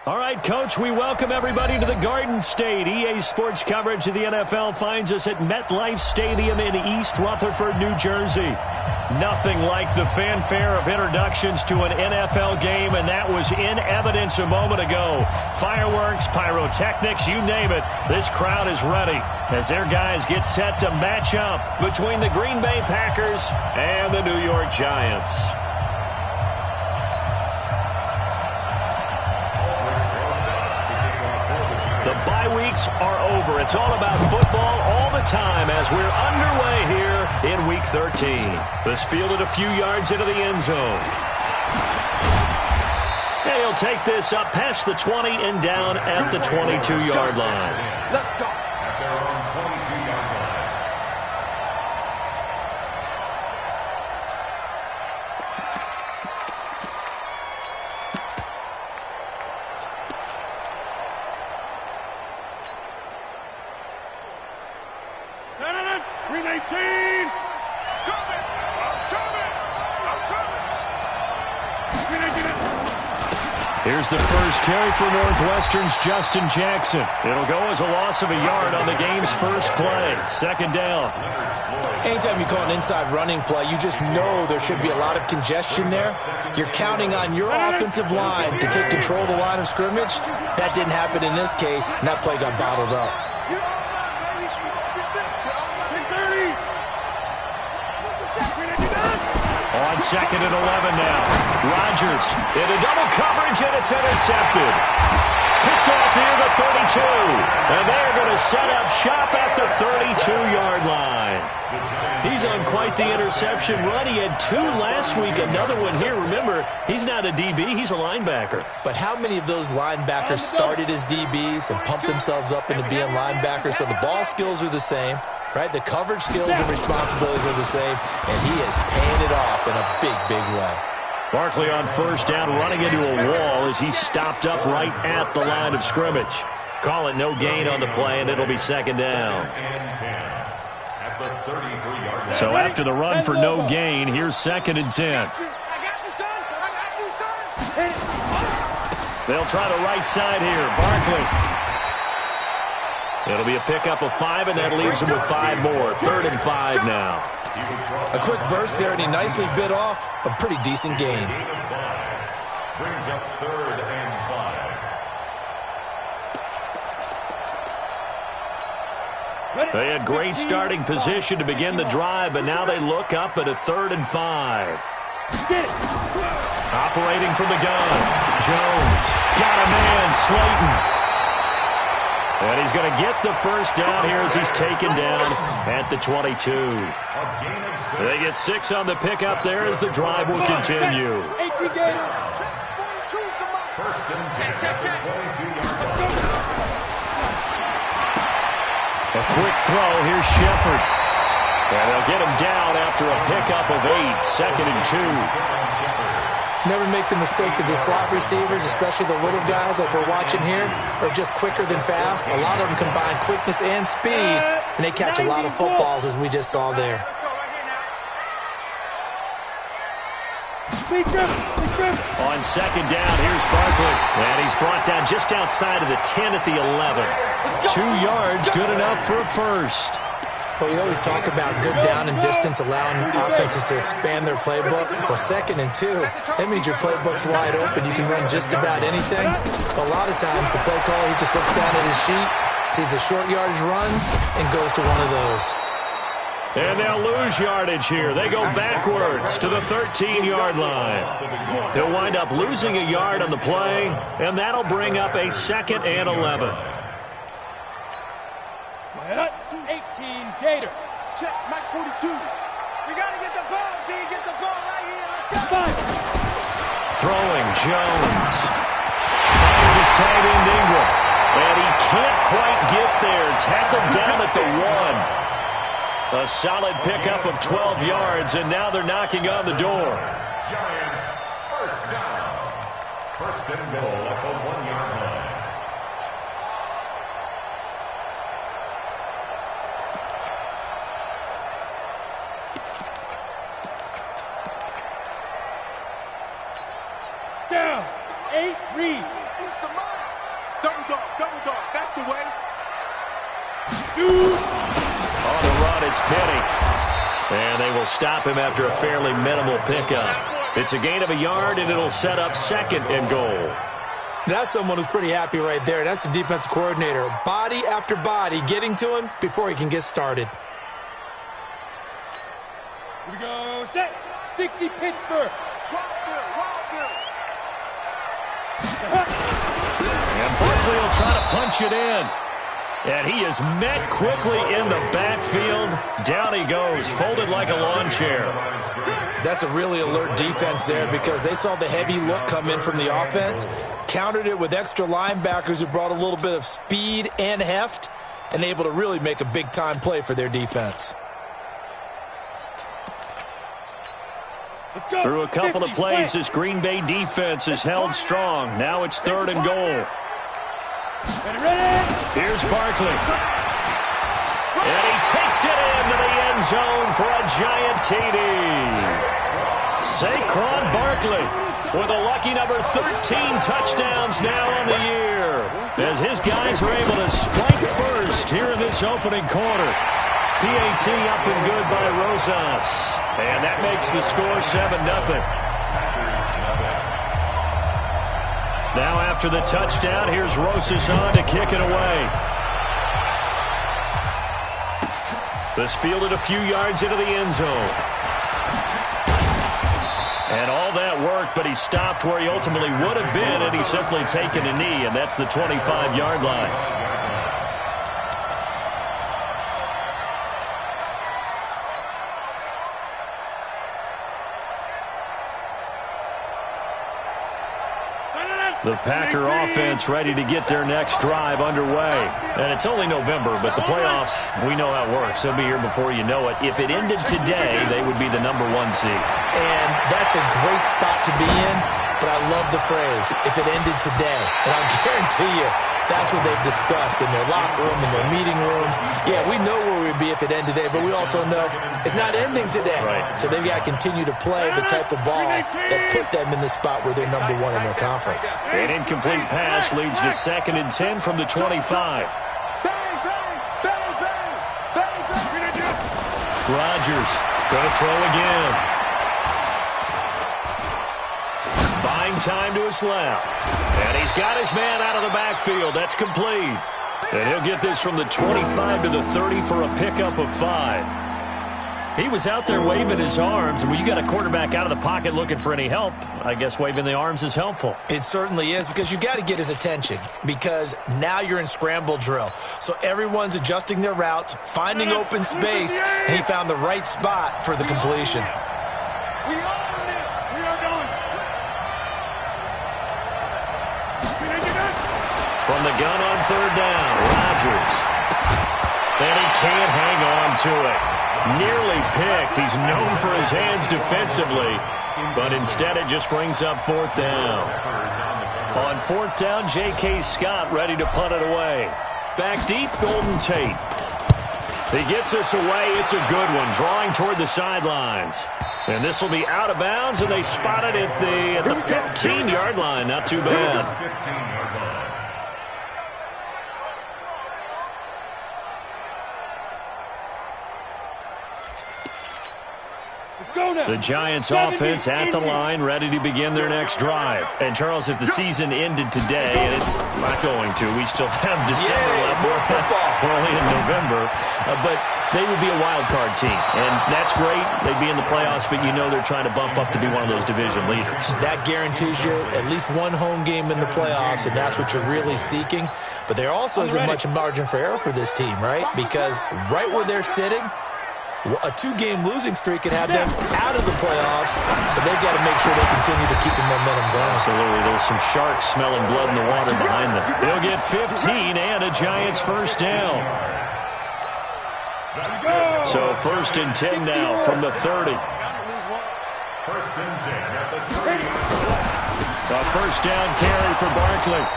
All right, Coach, we welcome everybody to the Garden State. EA Sports coverage of the NFL finds us at MetLife Stadium in East Rutherford, New Jersey. Nothing like the fanfare of introductions to an NFL game, and that was in evidence a moment ago. Fireworks, pyrotechnics, you name it. This crowd is ready as their guys get set to match up between the Green Bay Packers and the New York Giants. The bye weeks are over. It's all about football all the time as we're underway here in Week 13. This fielded a few yards into the end zone. And he'll take this up past the 20 and down at the 22-yard line. Let's go. At their own 22-yard line. Here's the first carry for Northwestern's Justin Jackson. It'll go as a loss of a yard on the game's first play. Second down. Anytime you call an inside running play, you just know there should be a lot of congestion there. You're counting on your offensive line to take control of the line of scrimmage. That didn't happen in this case, and that play got bottled up. On second and 11 now. Rodgers into double coverage, and it's intercepted. Picked off near the 32. And they're going to set up shop at the 32-yard line. He's on quite the interception run. He had 2 last week, another one here. Remember, he's not a DB, he's a linebacker. But how many of those linebackers started as DBs and pumped themselves up into being linebackers? So the ball skills are the same. Right, the coverage skills and responsibilities are the same, and he is paying it off in a big, big way. Barkley on first down, running into a wall as he stopped up right at the line of scrimmage. Call it no gain on the play, and it'll be second down. So after the run for no gain, here's second and 10. They'll try the right side here. Barkley. It'll be a pickup of 5, and that leaves him with 5 more. 3rd and 5 now. A quick burst there, and he nicely bit off a pretty decent gain. Brings up 3rd and 5. They had great starting position to begin the drive, but now they look up at a 3rd and 5. Operating from the gun. Jones. Got a man. Slayton. And he's going to get the first down here as he's taken down at the 22. They get 6 on the pickup there as the drive will continue. First and 10 at the 22-yard line. A quick throw. Here's Shepard. And they'll get him down after a pickup of 8. 2nd and 2. Never make the mistake that the slot receivers, especially the little guys like we're watching here, are just quicker than fast. A lot of them combine quickness and speed, and they catch a lot of footballs, as we just saw there. On second down, here's Barkley. And he's brought down just outside of the 10 at the 11. 2 yards, good enough for a first. But we always talk about good down and distance, allowing offenses to expand their playbook. Well, 2nd and 2, that means your playbook's wide open. You can run just about anything. But a lot of times, the play caller, he just looks down at his sheet, sees the short yardage runs, and goes to one of those. And they'll lose yardage here. They go backwards to the 13-yard line. They'll wind up losing a yard on the play, and that'll bring up a 2nd and 11. 18 Gator. Check, Mike 42. We got to get the ball, D. Get the ball right here. Throwing, Jones. Finds his tight end, Ingram. And he can't quite get there. Tackled down at the 1. A solid pickup of 12 yards, and now they're knocking on the door. Giants, first down. First and goal at the 1-yard line. Down. 8 reads. Double dog. That's the way. On the run, it's Penny. And they will stop him after a fairly minimal pickup. It's a gain of a yard, and it'll set up 2nd and goal. That's someone who's pretty happy right there. That's the defensive coordinator. Body after body getting to him before he can get started. Here we go. Set. 60 Pittsburgh. And Barkley will try to punch it in. And he is met quickly in the backfield. Down he goes, folded like a lawn chair. That's a really alert defense there because they saw the heavy look come in from the offense, countered it with extra linebackers who brought a little bit of speed and heft, and able to really make a big-time play for their defense. Through a couple of plays, this Green Bay defense is held strong. Now it's 3rd and goal. Here's Barkley. And he takes it into the end zone for a giant TD. Saquon Barkley with a lucky number 13 touchdowns now on the year, as his guys were able to strike first here in this opening quarter. PAT up and good by Rosas. And that makes the score 7-0. Now after the touchdown, here's Rosas on to kick it away. This fielded a few yards into the end zone. And all that worked, but he stopped where he ultimately would have been had he simply taken a knee, and that's the 25-yard line. The Packer offense ready to get their next drive underway. And it's only November, but the playoffs, we know how it works. They'll be here before you know it. If it ended today, they would be the number 1 seed. And that's a great spot to be in, but I love the phrase, if it ended today. And I'll guarantee you, that's what they've discussed in their locker room, in their meeting rooms. Yeah, we know where we'd be if it ended today, but we also know it's not ending today. Right. So they've got to continue to play the type of ball that put them in the spot where they're number 1 in their conference. An incomplete pass leads to 2nd and 10 from the 25. Rodgers going to throw again. Buying time to his left. And he's got his man out of the backfield. That's complete. And he'll get this from the 25 to the 30 for a pickup of 5. He was out there waving his arms, and when you got a quarterback out of the pocket looking for any help, I guess waving the arms is helpful. It certainly is, because you got to get his attention, because now you're in scramble drill. So everyone's adjusting their routes, finding open space, and he found the right spot for the completion. We own this. We are going. From the gun on 3rd down, Rodgers. And he can't hang on to it. Nearly picked. He's known for his hands defensively, but instead it just brings up 4th down. On 4th down, J.K. Scott ready to punt it away. Back deep, Golden Tate. He gets us away. It's a good one, drawing toward the sidelines. And this will be out of bounds, and they spot it at the 15-yard line. Not too bad. The Giants offense at the line, ready to begin their next drive. And, Charles, if the season ended today, and it's not going to, we still have December left. We're only in November. But they would be a wild card team. And that's great. They'd be in the playoffs, but you know they're trying to bump up to be one of those division leaders. That guarantees you at least one home game in the playoffs, and that's what you're really seeking. But there also isn't much margin for error for this team, right? Because right where they're sitting, a 2-game losing streak could have them out of the playoffs, so they've got to make sure they continue to keep the momentum going. Absolutely. There's some sharks smelling blood in the water behind them. They'll get 15 and a Giants 1st down. So 1st and 10 now from the 30. 1st and 10 at the 30. A 1st down carry for Barkley.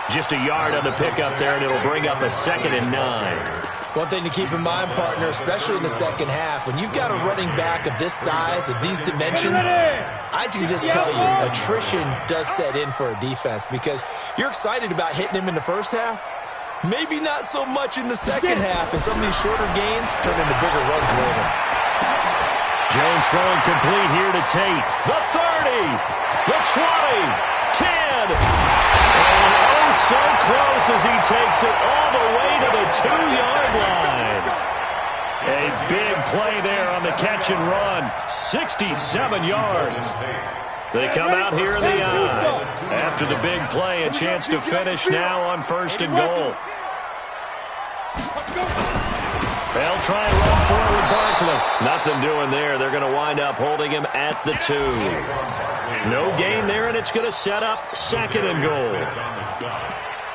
Just a yard on the pickup there, and it'll bring up a 2nd and 9. One thing to keep in mind, partner, especially in the second half, when you've got a running back of this size, of these dimensions, I can just tell you, attrition does set in for a defense because you're excited about hitting him in the first half. Maybe not so much in the second half, and some of these shorter gains turn into bigger runs later. Jones throwing complete here to Tate. The 30, the 20, 10. And oh, so close as he takes it all the way to the 2-yard line. A big play there on the catch and run. 67 yards. They come out here in the eye. After the big play, a chance to finish now on 1st and goal. They'll try and run forward Barkley. Nothing doing there. They're going to wind up holding him at the 2. No gain there, and it's going to set up 2nd and goal.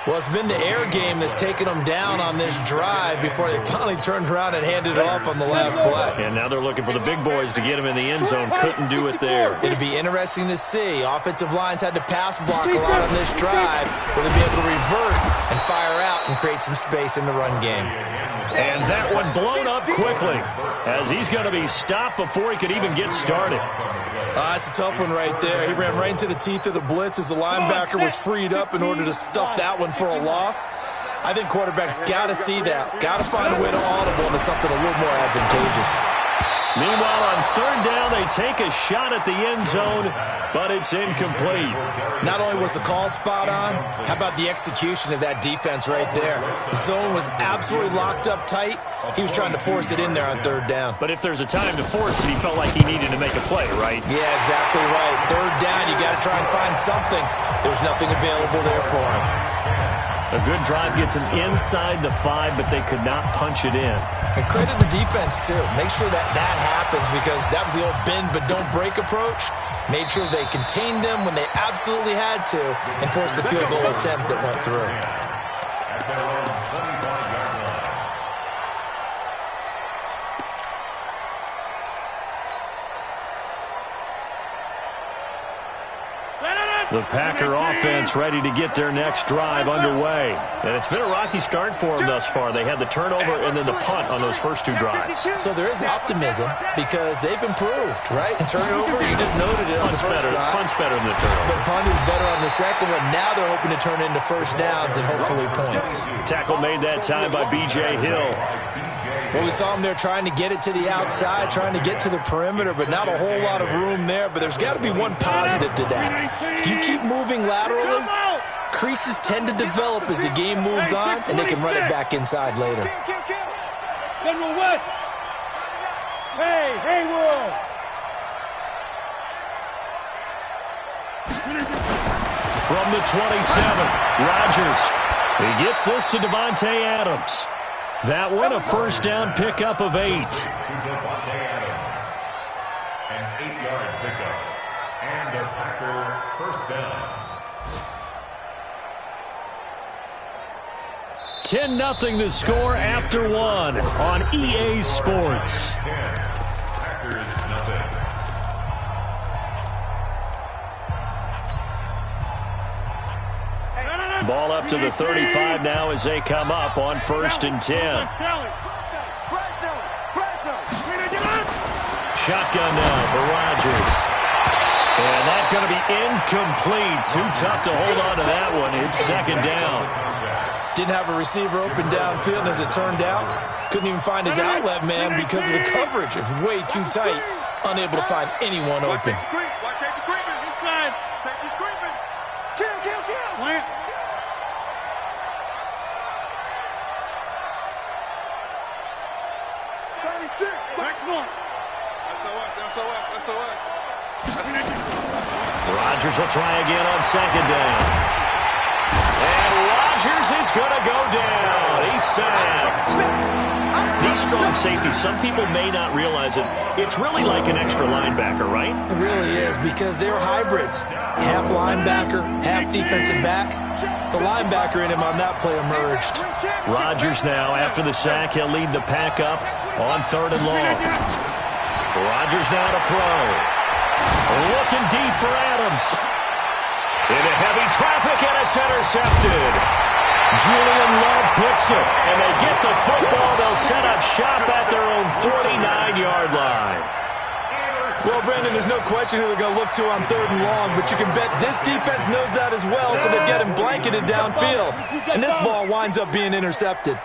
Well, it's been the air game that's taken them down on this drive before they finally turned around and handed it off on the last play. And now they're looking for the big boys to get him in the end zone. Couldn't do it there. It'll be interesting to see. Offensive lines had to pass block a lot on this drive. Will they be able to revert and fire out and create some space in the run game? And that one blown up quickly as he's going to be stopped before he could even get started. That's a tough one right there. He ran right into the teeth of the blitz as the linebacker was freed up in order to stuff that one for a loss. I think quarterbacks got to see that. Got to find a way to audible into something a little more advantageous. Meanwhile, on 3rd down, they take a shot at the end zone, but it's incomplete. Not only was the call spot on, how about the execution of that defense right there? The zone was absolutely locked up tight. He was trying to force it in there on 3rd down. But if there's a time to force it, he felt like he needed to make a play, right? Yeah, exactly right. 3rd down, you got to try and find something. There's nothing available there for him. A good drive gets him inside the 5, but they could not punch it in. And credit the defense, too. Make sure that happens because that was the old bend but don't break approach. Made sure they contained them when they absolutely had to and forced the field goal attempt that went through. The Packer offense ready to get their next drive underway. And it's been a rocky start for them thus far. They had the turnover and then the punt on those first 2 drives. So there is optimism because they've improved, right? Turnover, you just noted it. Punt's better than the turnover. The punt is better on the second one. Now they're hoping to turn into first downs and hopefully points. Tackle made that time by B.J. Hill. Well, we saw him there trying to get it to the outside, trying to get to the perimeter, but not a whole lot of room there. But there's got to be one positive to that. If you keep moving laterally, creases tend to develop as the game moves on, and they can run it back inside later. General West. Hey, Haywood. From the 27, Rodgers. He gets this to Davante Adams. That one, a first down pickup of 8. To Davante Adams. An 8-yard pickup. And a Packer first down. 10-0 the score after 1 on EA Sports. 10. Packers nothing. Ball up to the 35 now as they come up on 1st and 10. Shotgun now for Rodgers. And that's going to be incomplete. Too tough to hold on to that one. It's 2nd down. Didn't have a receiver open downfield, and as it turned out, couldn't even find his outlet man because of the coverage. It's way too tight, unable to find anyone open. Watch safety creeping. Inside. Safety's creeping. Kill. Plant. Rodgers will try again on 2nd down. And Rodgers is going to go down. He's sacked. These strong safeties, some people may not realize it. It's really like an extra linebacker, right? It really is because they're hybrids. Half linebacker, half defensive back. The linebacker in him on that play emerged. Rodgers now, after the sack, he'll lead the pack up on 3rd and long. Rodgers now to throw. Looking deep for Adams. Into heavy traffic, and it's intercepted. Julian Love picks it, and they get the football. They'll set up shop at their own 49-yard line. Well, Brandon, there's no question who they're going to look to on 3rd and long, but you can bet this defense knows that as well, so they're getting blanketed downfield. And this ball winds up being intercepted.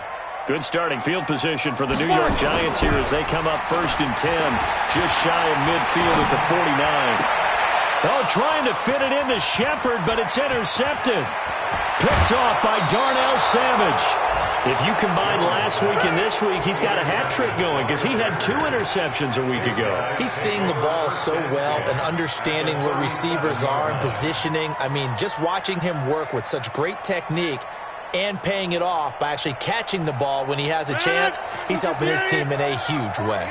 Good starting field position for the New York Giants here as they come up 1st and 10, just shy of midfield at the 49. Oh, trying to fit it into Shepard, but it's intercepted. Picked off by Darnell Savage. If you combine last week and this week, he's got a hat trick going because he had 2 interceptions a week ago. He's seeing the ball so well and understanding where receivers are and positioning. I mean, just watching him work with such great technique and paying it off by actually catching the ball when he has a chance, he's helping his team in a huge way.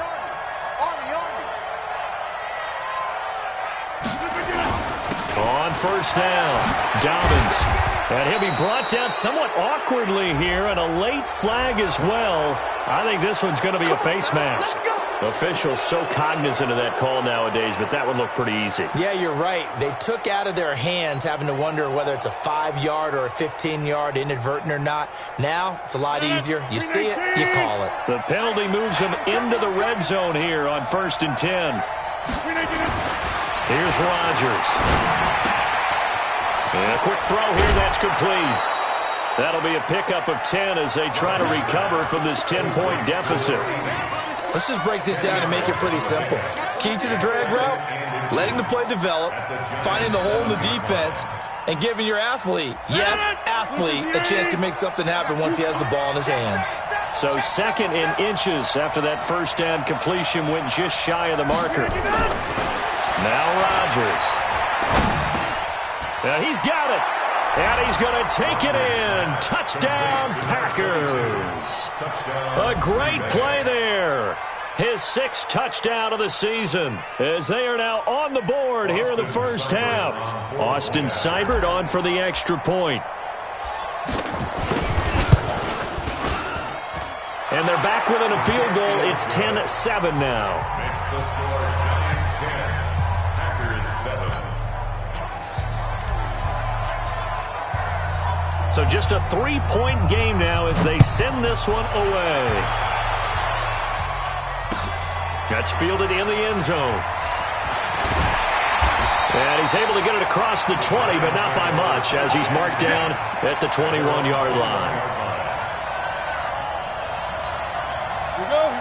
On 1st down, Dobbins. And he'll be brought down somewhat awkwardly here, and a late flag as well. I think this one's going to be a face mask. Officials so cognizant of that call nowadays, but that one looked pretty easy. Yeah, you're right. They took out of their hands having to wonder whether it's a 5-yard or a 15-yard inadvertent or not. Now, it's a lot easier. You see it, you call it. The penalty moves them into the red zone here on 1st and 10. Here's Rodgers. And a quick throw here, that's complete. That'll be a pickup of 10 as they try to recover from this 10-point deficit. Let's just break this down and make it pretty simple. Key to the drag route, letting the play develop, finding the hole in the defense, and giving your athlete, yes, athlete, a chance to make something happen once he has the ball in his hands. So 2nd and inches after that 1st down completion went just shy of the marker. Now Rodgers. He's got it. And he's going to take it in. Touchdown, Packers. A great play there. His 6th touchdown of the season as they are now on the board here in the 1st half. Austin Seibert on for the extra point. And they're back within a field goal. It's 10-7 now. Makes the score Giants 10, Packers 7. So just a 3-point game now as they send this one away. That's fielded in the end zone. And he's able to get it across the 20, but not by much as he's marked down at the 21-yard line.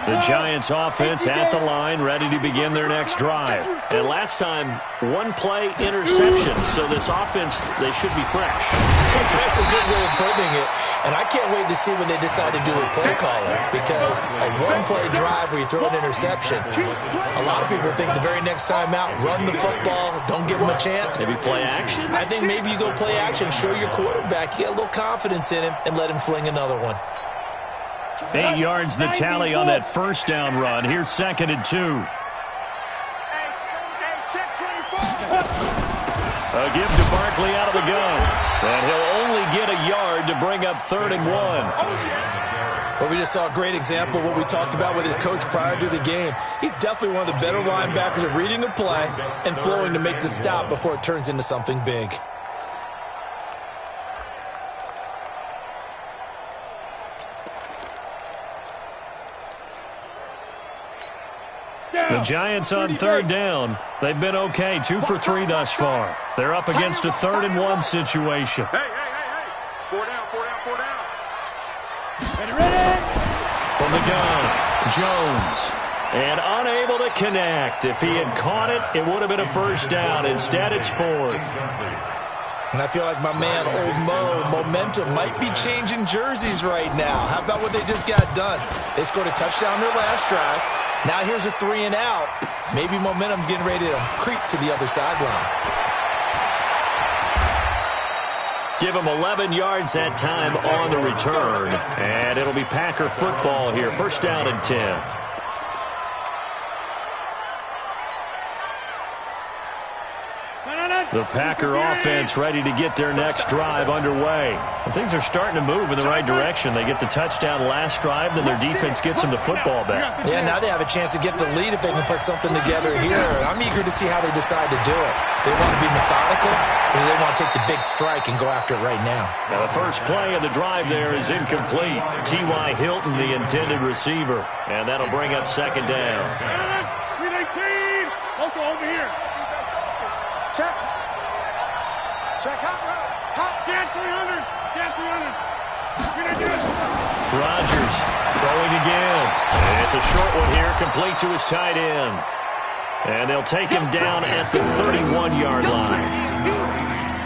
The Giants offense at the line, ready to begin their next drive. And last time, 1-play interception. So this offense, they should be fresh. That's a good way of putting it. And I can't wait to see when they decide to do a play caller. Because a 1-play drive where you throw an interception, a lot of people think the very next time out, run the football, don't give them a chance. Maybe play action? I think maybe you go play action, show your quarterback, you get a little confidence in him, and let him fling another one. 8 yards the tally on that 1st down run. Here's 2nd and 2. A give to Barkley out of the gun. And he'll only get a yard to bring up 3rd and 1. Well, we just saw a great example of what we talked about with his coach prior to the game. He's definitely one of the better linebackers at reading a play and flowing to make the stop before it turns into something big. The Giants on 3rd down. They've been okay, 2 for 3 thus far. They're up against a 3rd and 1 situation. Hey. 4 down. Ready? From the gun, Jones. And unable to connect. If he had caught it, it would have been a 1st down. Instead, it's 4th. And I feel like my man, Old Mo, momentum might be changing jerseys right now. How about what they just got done? They scored a touchdown their last drive. Now here's a 3 and out. Maybe momentum's getting ready to creep to the other sideline. Give him 11 yards that time on the return. And it'll be Packer football here. 1st down and 10. The Packer offense ready to get their next drive underway. And things are starting to move in the right direction. They get the touchdown last drive, then their defense gets them the football back. Yeah, now they have a chance to get the lead if they can put something together here. I'm eager to see how they decide to do it. Do they want to be methodical, or do they want to take the big strike and go after it right now? Now the first play of the drive there is incomplete. T.Y. Hilton, the intended receiver. And that'll bring up second down. Over here. Check. Check hot route. Hot. Get 300. Get 300. Rodgers throwing again. And it's a short one here, complete to his tight end. And they'll take him down at the 31-yard line.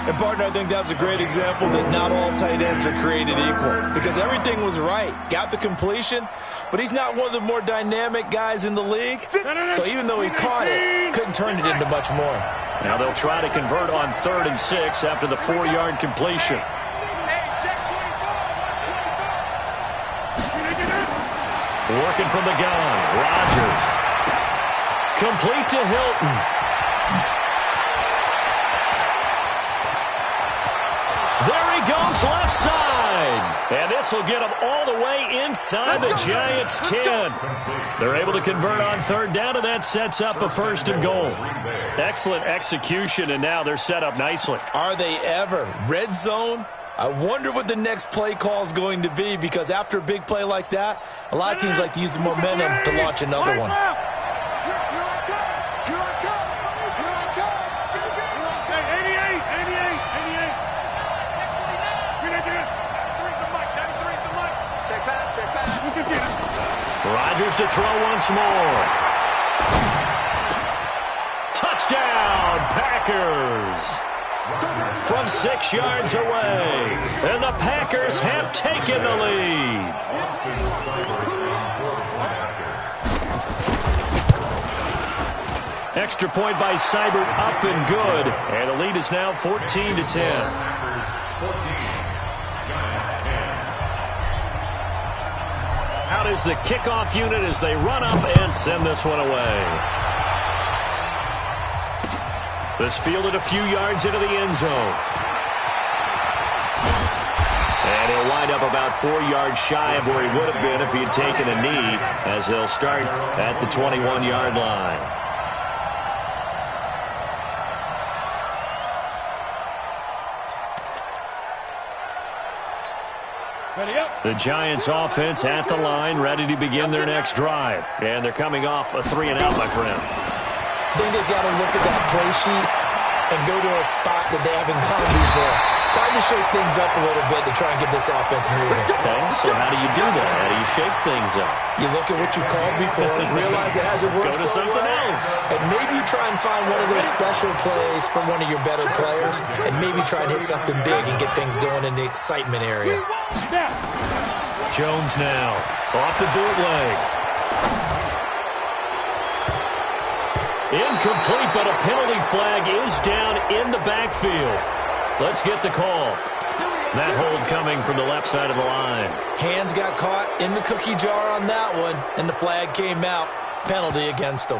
And, partner, I think that was a great example that not all tight ends are created equal, because everything was right. Got the completion, but he's not one of the more dynamic guys in the league. So even though he caught it, couldn't turn it into much more. Now they'll try to convert on 3rd and 6 after the 4-yard completion. Working from the gun, Rodgers. Complete to Hilton. There he goes, left side. And this will get him all the way inside the Giants' 10. They're able to convert on 3rd down, and that sets up a 1st and goal. Excellent execution, and now they're set up nicely. Are they ever? Red zone? I wonder what the next play call is going to be, because after a big play like that, a lot of teams like to use the momentum to launch another one. Rodgers to throw once more. Touchdown, Packers! From 6 yards away. And the Packers have taken the lead. Extra point by Seibert, up and good. And the lead is now 14-10. Out is the kickoff unit as they run up and send this one away. This fielded a few yards into the end zone. And he'll wind up about 4 yards shy of where he would have been if he had taken a knee, as they'll start at the 21-yard line. The Giants offense at the line, ready to begin their next drive. And they're coming off a 3-and-out, my friend. I think they've got to look at that play sheet and go to a spot that they haven't gone before. Time to shake things up a little bit to try and get this offense moving. Okay, so how do you do that? How do you shake things up? You look at what you called before, realize it hasn't worked Go to so something well, else. and maybe you try and find one of those special plays from one of your better players, and maybe try and hit something big and get things going in the excitement area. Jones now, off the bootleg. Incomplete, but a penalty flag is down in the backfield. Let's get the call. That hold coming from the left side of the line. Hands got caught in the cookie jar on that one, and the flag came out. Penalty against them.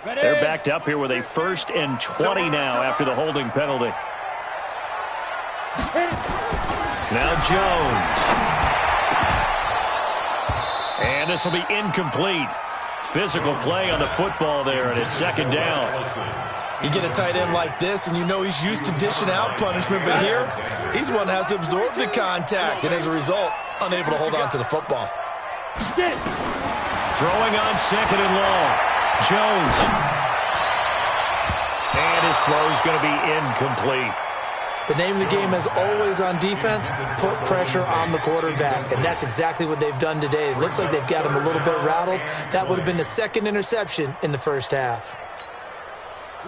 They're backed up here with a 1st and 20 now after the holding penalty. Now Jones. And this will be incomplete. Physical play on the football there, and it's 2nd down. You get a tight end like this, and you know he's used to dishing out punishment, but here, he's one that has to absorb the contact, and as a result, unable to hold on to the football. Throwing on 2nd and long. Jones. And his throw is going to be incomplete. The name of the game is always on defense, put pressure on the quarterback, and that's exactly what they've done today. It looks like they've got him a little bit rattled. That would have been the 2nd interception in the first half.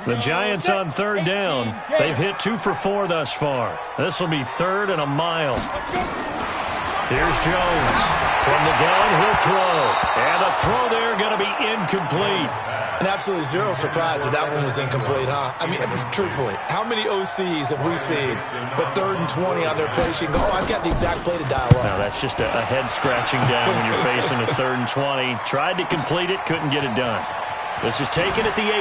The Giants on 3rd down. They've hit 2 for 4 thus far. This will be 3rd and a mile. Here's Jones. From the gun, he'll throw. And the throw there going to be incomplete. And absolutely zero surprise that one was incomplete, huh? I mean, truthfully, how many OCs have we seen with 3rd and 20 on their play sheet and go, oh, I've got the exact play to dial up? Now, that's just a head scratching down when you're facing a 3rd and 20. Tried to complete it, couldn't get it done. This is taken at the 18.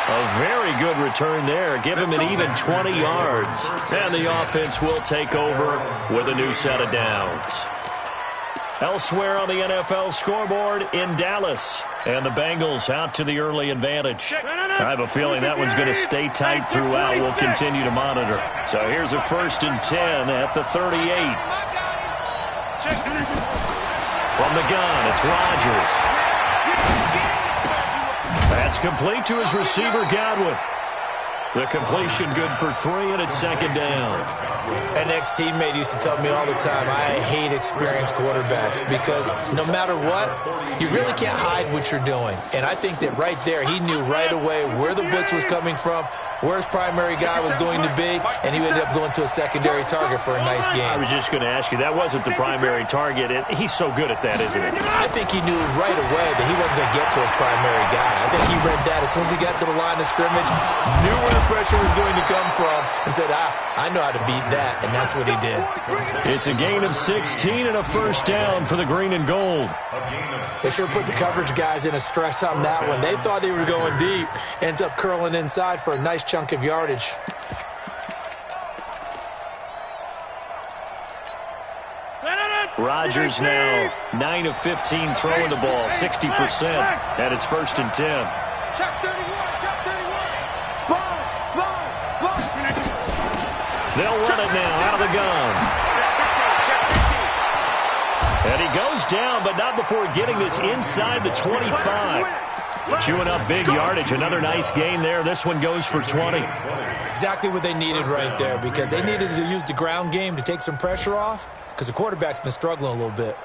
A very good return there. Give him an even 20 yards. And the offense will take over with a new set of downs. Elsewhere on the NFL scoreboard in Dallas. And the Bengals out to the early advantage. I have a feeling that one's going to stay tight throughout. We'll continue to monitor. So here's a 1st and 10 at the 38. From the gun, it's Rodgers. That's complete to his receiver, Godwin. The completion good for 3, and it's 2nd down. An ex-teammate used to tell me all the time, I hate experienced quarterbacks because no matter what, you really can't hide what you're doing. And I think that right there, he knew right away where the blitz was coming from, where his primary guy was going to be, and he ended up going to a secondary target for a nice game. I was just going to ask you, that wasn't the primary target, and he's so good at that, isn't he? I think he knew right away that he wasn't going to get to his primary guy. I think he read that as soon as he got to the line of scrimmage, knew where the pressure was going to come from, and said, I know how to beat that, and that's what he did. It's a gain of 16 and a 1st down for the green and gold. They sure put the coverage guys in a stress on that one. They thought they were going deep. Ends up curling inside for a nice chunk of yardage. Rodgers now 9 of 15 throwing the ball, 60%, and it's 1st and 10. Check 31, check 31. Spot. They'll run it now out of the gun. And he goes down, but not before getting this inside the 25. Chewing up big yardage. Another nice gain there. This one goes for 20. Exactly what they needed right there because they needed to use the ground game to take some pressure off because the quarterback's been struggling a little bit.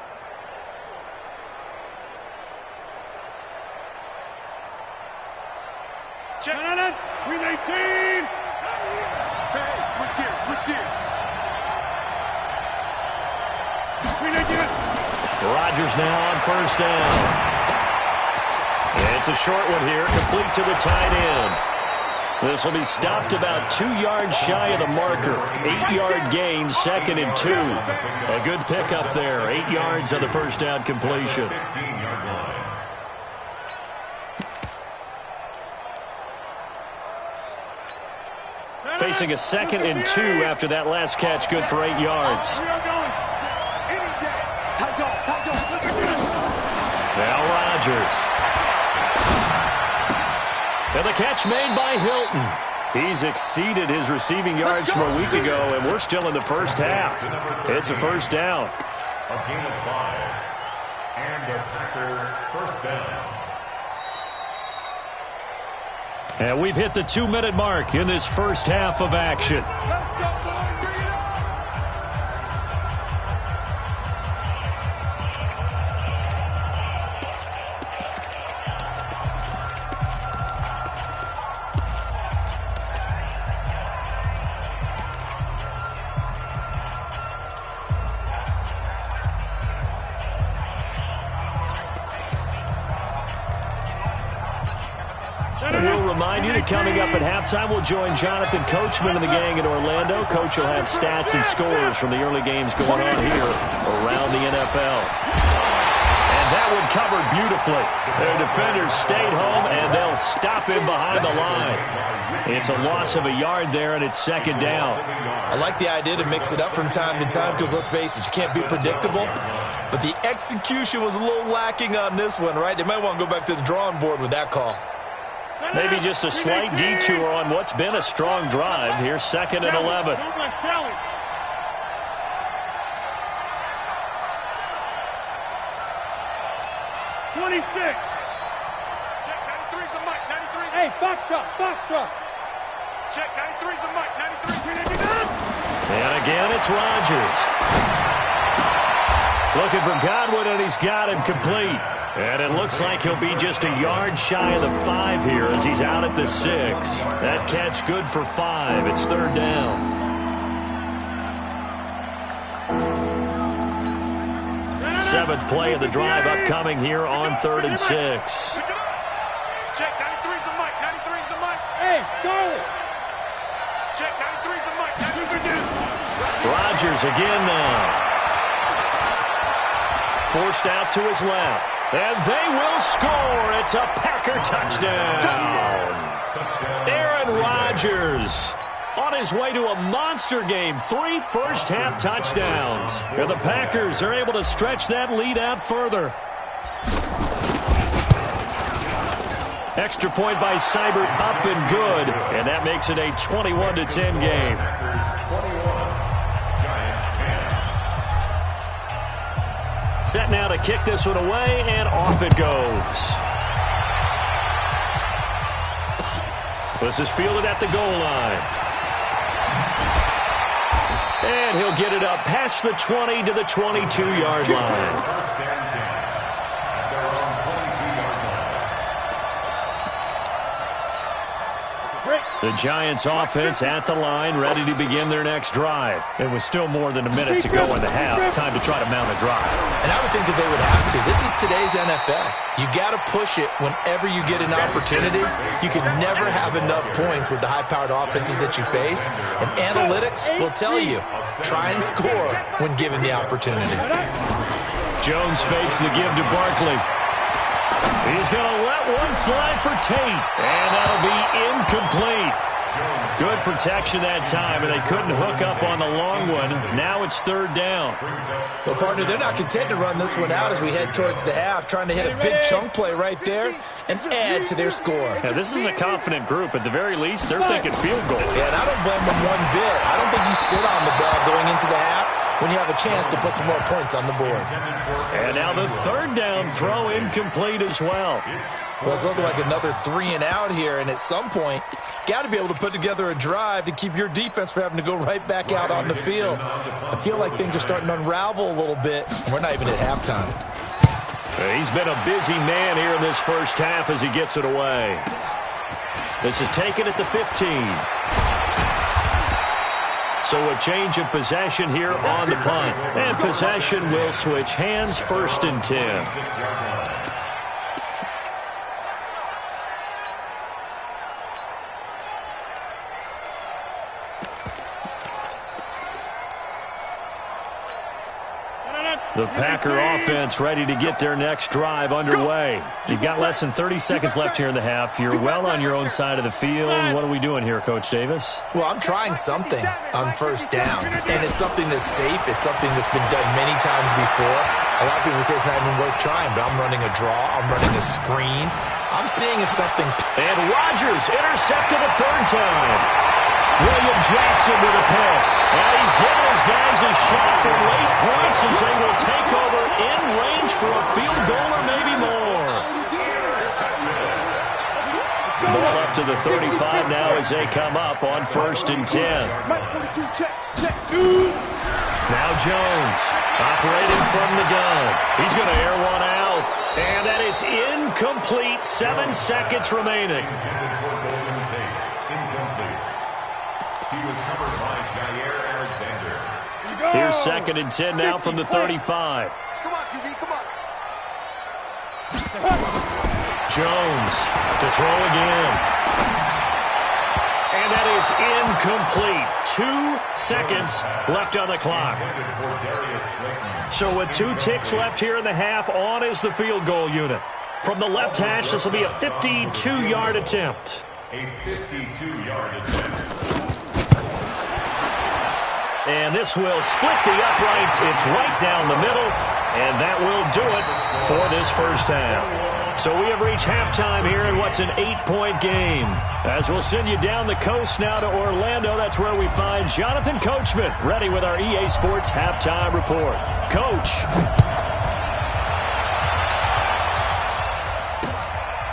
Check. 319. Hey, switch gears. Rodgers now on 1st down. It's a short one here, complete to the tight end. This will be stopped about 2 yards shy of the marker. 8-yard gain, 2nd and 2. A good pickup there, 8 yards on the 1st down completion. 15-yard line. Facing a 2nd and 2 after that last catch, good for 8 yards. Now Rodgers. And the catch made by Hilton. He's exceeded his receiving yards from a week ago, and we're still in the 1st half. It's a 1st down. A gain of 5. And a Packer 1st down. And we've hit the 2-minute mark in this 1st half of action. We'll remind you that coming up at halftime, we'll join Jonathan Coachman and the gang in Orlando. Coach will have stats and scores from the early games going on here around the NFL. And that one covered beautifully. Their defenders stayed home, and they'll stop him behind the line. It's a loss of a yard there, and it's 2nd down. I like the idea to mix it up from time to time because, let's face it, you can't be predictable. But the execution was a little lacking on this one, right? They might want to go back to the drawing board with that call. Maybe just a slight detour on what's been a strong drive. Here's 2nd and 11. 26. Check 93's the mic. 93. Hey, Foxtrot. Check 93's the mic. 93. And again, it's Rodgers. Looking for Godwin, and he's got him complete. And it looks like he'll be just a yard shy of the 5 here as he's out at the 6. That catch good for 5. It's 3rd down. Seventh play of the drive upcoming here on 3rd and 6. Check 93's the mic. 93's the mic. Hey, Charlie. Check 93's the mic. Rodgers again now. Forced out to his left. And they will score. It's a Packer touchdown. Aaron Rodgers on his way to a monster game. 3 first-half touchdowns. And the Packers are able to stretch that lead out further. Extra point by Seibert, up and good. And that makes it a 21-10 game. Set now to kick this one away, and off it goes. This is fielded at the goal line. And he'll get it up past the 20 to the 22-yard line. The Giants offense at the line, ready to begin their next drive. It was still more than a minute to go in the half. Time to try to mount a drive. And I would think that they would have to. This is today's NFL. You got to push it whenever you get an opportunity. You can never have enough points with the high-powered offenses that you face. And analytics will tell you, try and score when given the opportunity. Jones fakes the give to Barkley. He's going to let one fly for Tate. And that'll be incomplete. Good protection that time, and they couldn't hook up on the long one. Now it's 3rd down. Well, partner, they're not content to run this one out as we head towards the half, trying to hit a big chunk play right there and add to their score. Yeah, this is a confident group. At the very least, they're thinking field goal. Yeah, and I don't blame them one bit. I don't think you sit on the ball going into the half when you have a chance to put some more points on the board. And now the 3rd down throw incomplete as well. Well, it's looking like another 3 and out here, and at some point, got to be able to put together a drive to keep your defense from having to go right back out on the field. I feel like things are starting to unravel a little bit, and we're not even at halftime. He's been a busy man here in this first half as he gets it away. This is taken at the 15. So a change of possession here on the punt. And possession will switch hands, 1st and 10. The Packer offense ready to get their next drive underway. You've got less than 30 seconds left here in the half. You're well on your own side of the field. What are we doing here, Coach Davis? Well, I'm trying something on 1st down, and it's something that's safe. It's something that's been done many times before. A lot of people say it's not even worth trying, but I'm running a draw. I'm running a screen. I'm seeing if something... And Rodgers intercepted a 3rd time. William Jackson with a pick. And he's giving his guys a shot for late points as they will take over in range for a field goal or maybe more. Ball up to the 35 now as they come up on 1st and 10. Now Jones operating from the gun. He's going to air one out. And that is incomplete. 7 seconds remaining. Here's 2nd and 10 now from the 35. Come on, QB, come on. Jones to throw again. And that is incomplete. 2 seconds left on the clock. So with 2 ticks left here in the half, on is the field goal unit. From the left hash, this will be a 52-yard attempt. A 52-yard attempt. And this will split the uprights. It's right down the middle. And that will do it for this first half. So we have reached halftime here in what's an 8-point game. As we'll send you down the coast now to Orlando. That's where we find Jonathan Coachman ready with our EA Sports halftime report. Coach.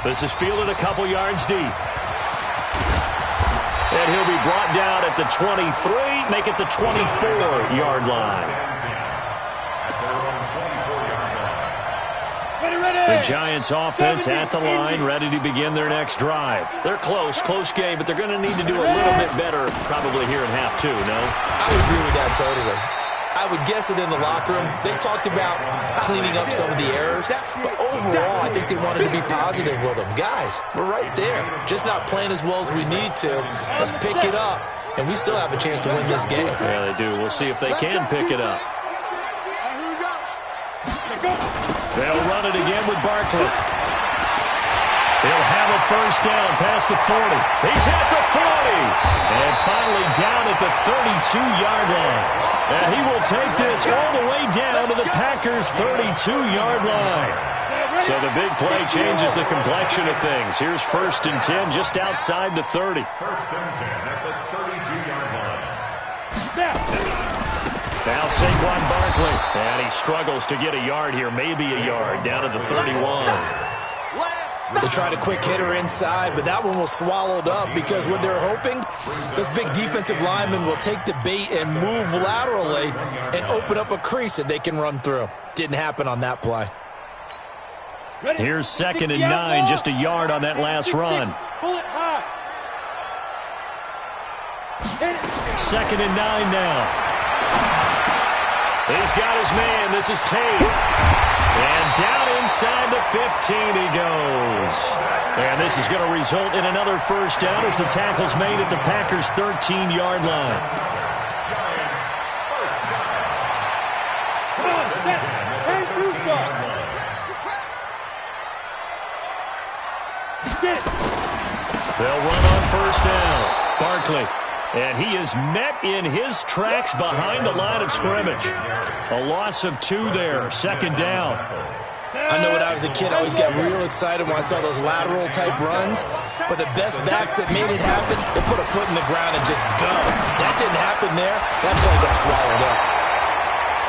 This is fielded a couple yards deep. And he'll be brought down at the 23, make it the 24-yard line. The Giants offense at the line, ready to begin their next drive. They're close game, but they're going to need to do a little bit better probably here in half 2, no? I would agree with that totally. I would guess it in the locker room. They talked about cleaning up some of the errors, but overall, I think they wanted to be positive with them. Guys, we're right there. Just not playing as well as we need to. Let's pick it up, and we still have a chance to win this game. Yeah, they do. We'll see if they can pick it up. They'll run it again with Barkley. He'll have a first down past the 40. He's at the 40. And finally down at the 32-yard line. And he will take this all the way down to the Packers' 32-yard line. So the big play changes the complexion of things. Here's 1st and 10 just outside the 30. 1st and 10 at the 32-yard line. Now Saquon Barkley. And he struggles to get a yard here. Maybe a yard down to the 31. They tried a quick hitter inside, but that one was swallowed up because what they're hoping, this big defensive lineman will take the bait and move laterally and open up a crease that they can run through. Didn't happen on that play. Here's 2nd and 9, just a yard on that last run. 2nd and 9 now. He's got his man. This is Tate. And down inside the 15 he goes. And this is going to result in another first down as the tackle's made at the Packers' 13-yard line. Come on, set. Turn too far. They'll run on first down. Barkley. And he is met in his tracks behind the line of scrimmage. A loss of 2 there. 2nd down. I know when I was a kid, I always got real excited when I saw those lateral-type runs. But the best backs that made it happen, they put a foot in the ground and just go. That didn't happen there. That play got swallowed up.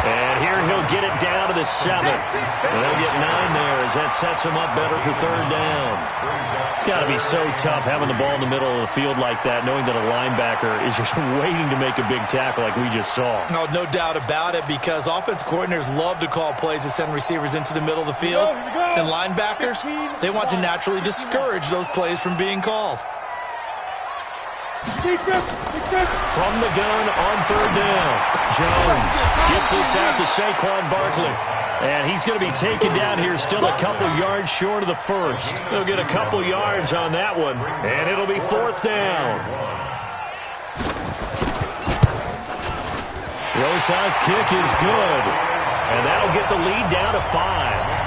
And here he'll get it down to the 7. And they'll get 9 there as that sets him up better for 3rd down. It's got to be so tough having the ball in the middle of the field like that, knowing that a linebacker is just waiting to make a big tackle like we just saw. No doubt about it, because offense coordinators love to call plays to send receivers into the middle of the field. And linebackers, they want to naturally discourage those plays from being called. From the gun on 3rd down, Jones gets this out to Saquon Barkley. And he's going to be taken down here still a couple yards short of the 1st. He'll get a couple yards on that one, and it'll be 4th down. Rosas' kick is good, and that'll get the lead down to 5.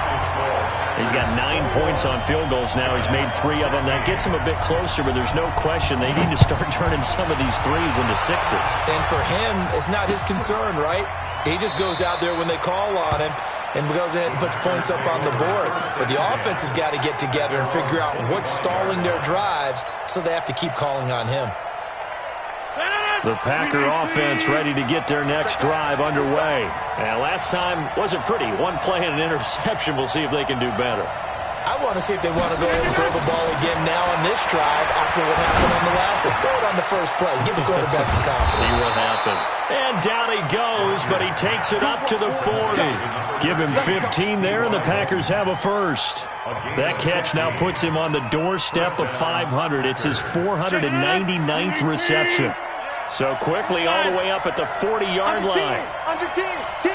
He's got 9 points on field goals now. He's made 3 of them. That gets him a bit closer, but there's no question they need to start turning some of these 3s into 6s. And for him, it's not his concern, right? He just goes out there when they call on him and goes ahead and puts points up on the board. But the offense has got to get together and figure out what's stalling their drives, so they have to keep calling on him. The Packer offense ready to get their next drive underway. And last time wasn't pretty. 1 play and an interception. We'll see if they can do better. I want to see if they want to go ahead and throw the ball again now on this drive after what happened on the last one. Throw it on the first play. Give the quarterback some confidence. See what happens. And down he goes, but he takes it up to the 40. Give him 15 there, and the Packers have a first. That catch now puts him on the doorstep of 500. It's his 499th reception. So quickly all the way up at the 40-yard line. Under 10, 10.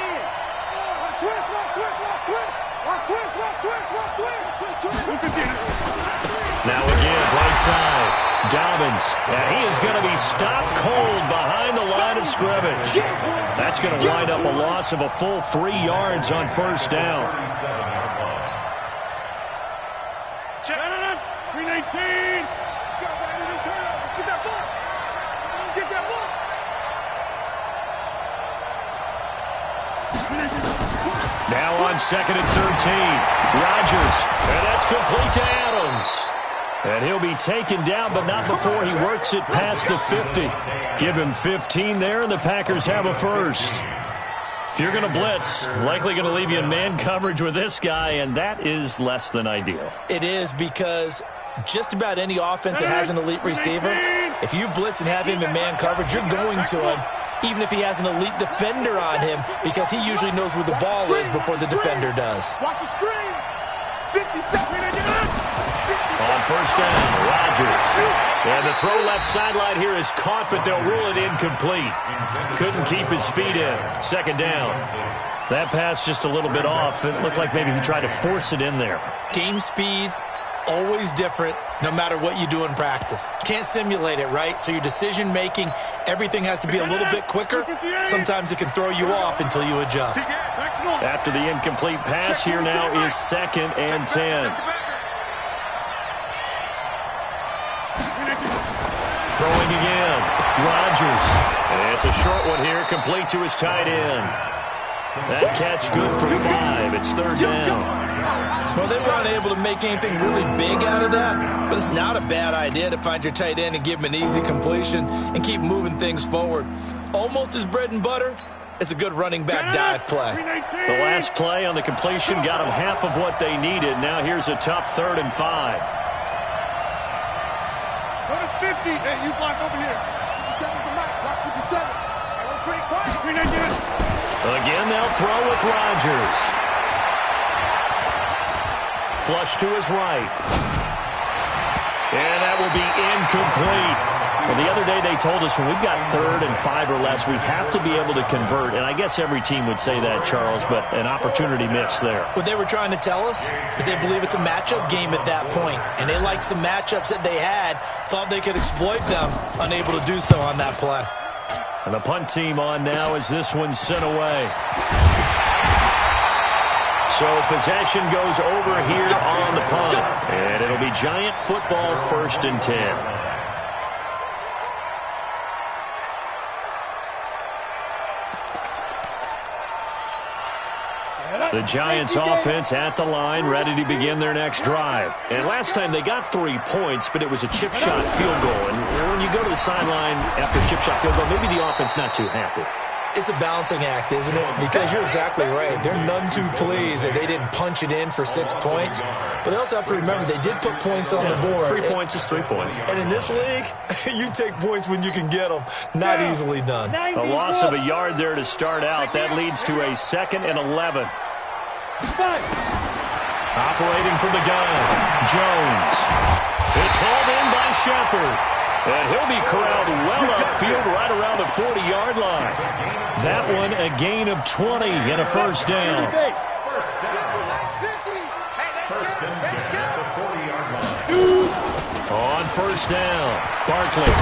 Now again, right side, Dobbins, and he is going to be stopped cold behind the line of scrimmage. That's going to wind up a loss of a full 3 yards on 1st down. Check. 319. Get that ball. Get that ball. Now on 2nd and 13, Rodgers, and that's complete to Adams. And he'll be taken down, but not before he works it past the 50. Give him 15 there, and the Packers have a first. If you're going to blitz, likely going to leave you in man coverage with this guy, and that is less than ideal. It is, because just about any offense that has an elite receiver, if you blitz and have him in man coverage, you're going to him, even if he has an elite defender on him, because he usually knows where the ball is before the defender does. Watch the screen. 50 seconds. On 1st down, Rodgers. And the throw left sideline here is caught, but they'll rule it incomplete. Couldn't keep his feet in. 2nd down. That pass just a little bit off. It looked like maybe he tried to force it in there. Game speed, always different, no matter what you do in practice. Can't simulate it, right? So your decision-making, everything has to be a little bit quicker. Sometimes it can throw you off until you adjust. After the incomplete pass, here now is 2nd and 10. Throwing again. Rodgers. It's a short one here, complete to his tight end. That catch good for 5. It's 3rd down. Well, they were unable to make anything really big out of that, but it's not a bad idea to find your tight end and give him an easy completion and keep moving things forward. Almost his bread and butter. It's a good running back dive play. The last play on the completion got them half of what they needed. Now here's a tough 3rd and 5. Go to 50. Hey, you block over here. 57's the mark. Block 57. And we're pretty quiet. Again, they'll throw with Rodgers. Flush to his right. And that will be incomplete. Well, the other day they told us when we've got 3rd and 5 or less, we have to be able to convert. And I guess every team would say that, Charles, but an opportunity missed there. What they were trying to tell us is they believe it's a matchup game at that point, and they liked some matchups that they had, thought they could exploit them, unable to do so on that play. And the punt team on now as this one's sent away. So possession goes over here on the punt. And it'll be Giant football, 1st and 10. The Giants offense at the line, ready to begin their next drive. And last time they got 3 points, but it was a chip shot field goal. And when you go to the sideline after a chip shot field goal, maybe the offense not too happy. It's a balancing act, isn't it? Because you're exactly right. They're none too pleased that they didn't punch it in for 6 points. But they also have to remember they did put points on the board. 3 points is 3 points. And in this league, you take points when you can get them. Not easily done. A loss of a yard there to start out. That leads to a 2nd and 11. Operating from the gun, Jones. It's hauled in by Shepard. And he'll be corralled well upfield right around the 40-yard line. That one a gain of 20 and a 1st down. On 1st down, Barkley.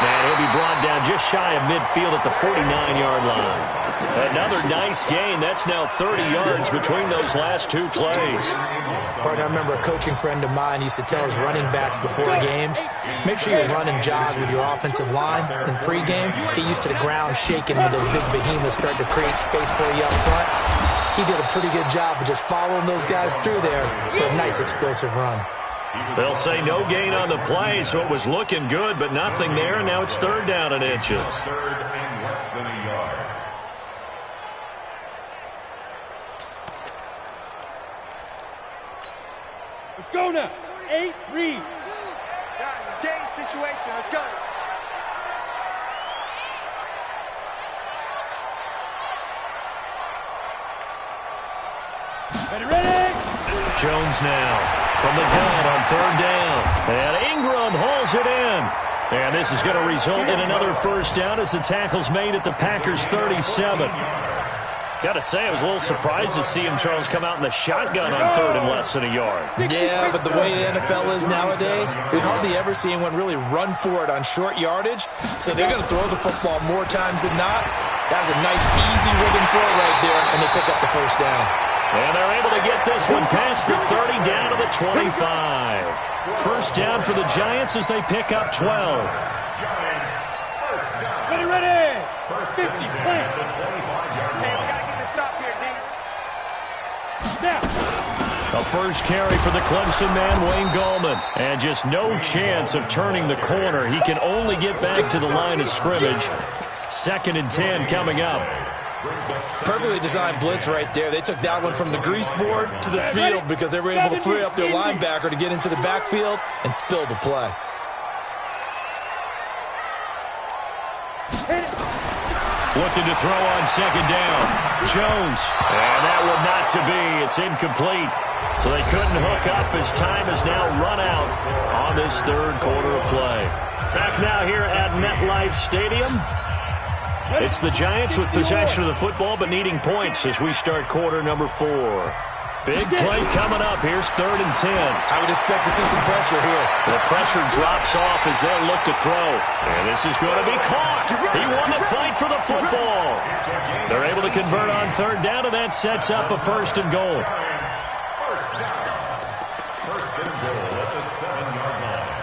And he'll be brought down just shy of midfield at the 49-yard line. Another nice gain. That's now 30 yards between those last 2 plays. Partner, I remember a coaching friend of mine used to tell his running backs before games, make sure you run and jog with your offensive line in pregame. Get used to the ground shaking when those big behemoths start to create space for you up front. He did a pretty good job of just following those guys through there for a nice explosive run. They'll say no gain on the play, so it was looking good, but nothing there, and now it's 3rd down and inches. 3rd and less than a yard. Let's go now. 8, read. Guys, it's game situation. Let's go. Ready? Jones now from the gun on 3rd down. And Ingram hauls it in. And this is going to result in another 1st down as the tackle's made at the Packers' 37. Got to say, I was a little surprised to see him, Charles, come out in the shotgun on 3rd and less than a yard. Yeah, but the way the NFL is nowadays, we hardly ever see anyone really run for it on short yardage. So they're going to throw the football more times than not. That was a nice, easy rhythm throw right there, and they pick up the 1st down. And they're able to get this one past the 30 down to the 25. 1st down for the Giants as they pick up 12. Giants, 1st down. Ready? 50, plant. The 25-yard line. Stop here, D. Now. A 1st carry for the Clemson man, Wayne Gallman. And just no chance of turning the corner. He can only get back to the line of scrimmage. 2nd and 10 coming up. Perfectly designed blitz right there. They took that one from the grease board to the field because they were able to free up their linebacker to get into the backfield and spill the play. Looking to throw on 2nd down. Jones. And that one not to be. It's incomplete. So they couldn't hook up as time has now run out on this 3rd quarter of play. Back now here at MetLife Stadium. It's the Giants with possession of the football but needing points as we start quarter number 4. Big play coming up. Here's 3rd and 10. I would expect to see some pressure here. The pressure drops off as they'll look to throw. And this is going to be caught. He won the fight for the football. They're able to convert on 3rd down, and that sets up a 1st and goal. First down. 1st and goal at the 7-yard line.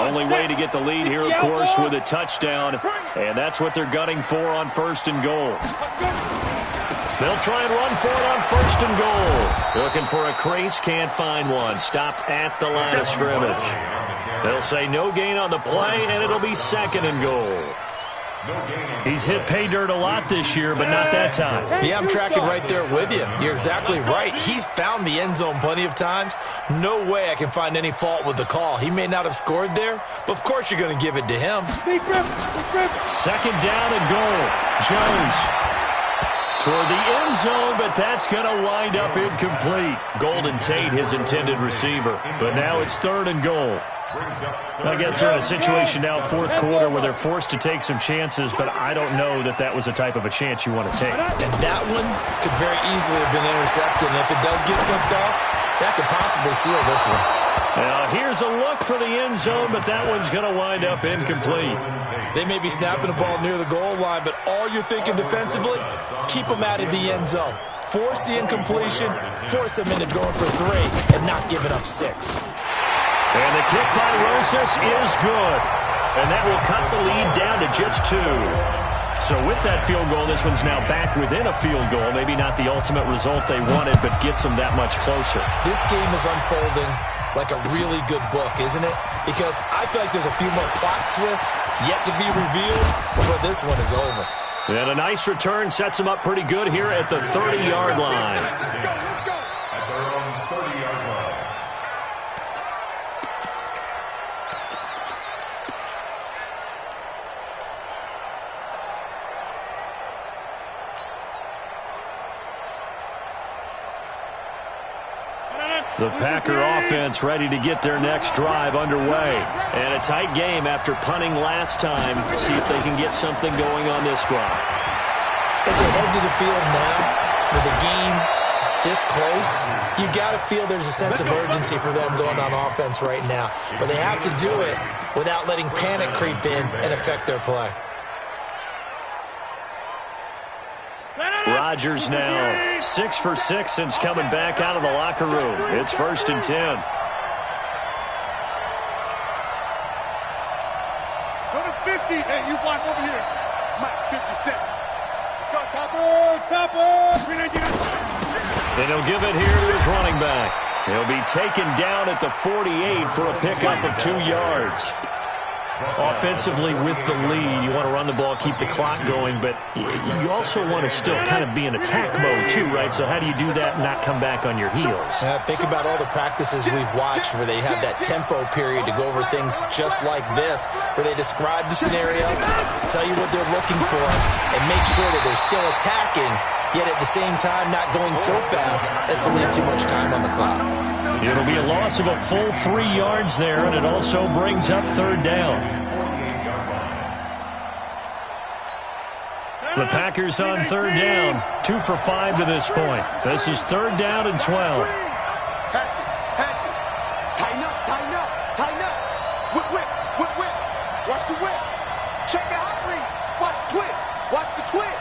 Only way to get the lead here, of course, with a touchdown. And that's what they're gunning for on 1st and goal. They'll try and run for it on 1st and goal. Looking for a crease, can't find one. Stopped at the line of scrimmage. They'll say no gain on the play, and it'll be 2nd and goal. He's hit pay dirt a lot this year, but not that time. Yeah, I'm tracking right there with you. You're exactly right. He's found the end zone plenty of times. No way I can find any fault with the call. He may not have scored there, but of course you're going to give it to him. 2nd down and goal. Jones toward the end zone, but that's going to wind up incomplete. Golden Tate, his intended receiver. But now it's 3rd and goal. I guess they're in a situation now, 4th quarter, where they're forced to take some chances, but I don't know that that was the type of a chance you want to take. And that one could very easily have been intercepted, and if it does get picked off, that could possibly seal this one. Now, here's a look for the end zone, but that one's going to wind up incomplete. They may be snapping the ball near the goal line, but all you're thinking defensively, keep them out of the end zone. Force the incompletion, force them into going for 3, and not giving up 6. And the kick by Rosas is good. And that will cut the lead down to just 2. So with that field goal, this one's now back within a field goal. Maybe not the ultimate result they wanted, but gets them that much closer. This game is unfolding like a really good book, isn't it? Because I feel like there's a few more plot twists yet to be revealed before this one is over. And a nice return sets them up pretty good here at the 30-yard line. At their own 30-yard line. The Packer offense ready to get their next drive underway. And a tight game after punting last time. See if they can get something going on this drive. As they head to the field now, with the game this close, you got to feel there's a sense of urgency for them going on offense right now. But they have to do it without letting panic creep in and affect their play. Rodgers now 6 for 6 since coming back out of the locker room. It's 1st and 10. Go to 50. Hey, you block over here. Mike, 57. Go, Topper. And he'll give it here to his running back. He'll be taken down at the 48 for a pickup of 2 yards. Offensively with the lead, you want to run the ball, keep the clock going, but you also want to still kind of be in attack mode too, right? So how do you do that and not come back on your heels? Think about all the practices we've watched where they have that tempo period to go over things just like this, where they describe the scenario, tell you what they're looking for, and make sure that they're still attacking, yet at the same time not going so fast as to leave too much time on the clock. It'll be a loss of a full 3 yards there, and it also brings up 3rd down. The Packers on 3rd down, 2 for 5 to this point. This is 3rd down and 12. Hatchet. Tighten up. Whip. Watch the whip. Check the hot read. Watch the twist.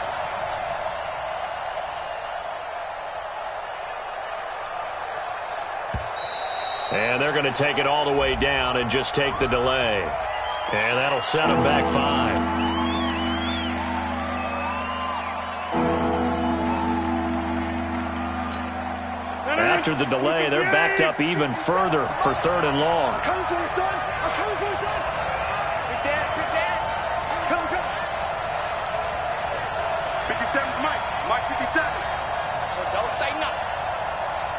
And they're going to take it all the way down and just take the delay. And that'll set them back 5. After the delay, they're backed up even further for 3rd and long. I'm coming for you, son. Big dash. Come. 57's Mike. Mike 57. So don't say nothing.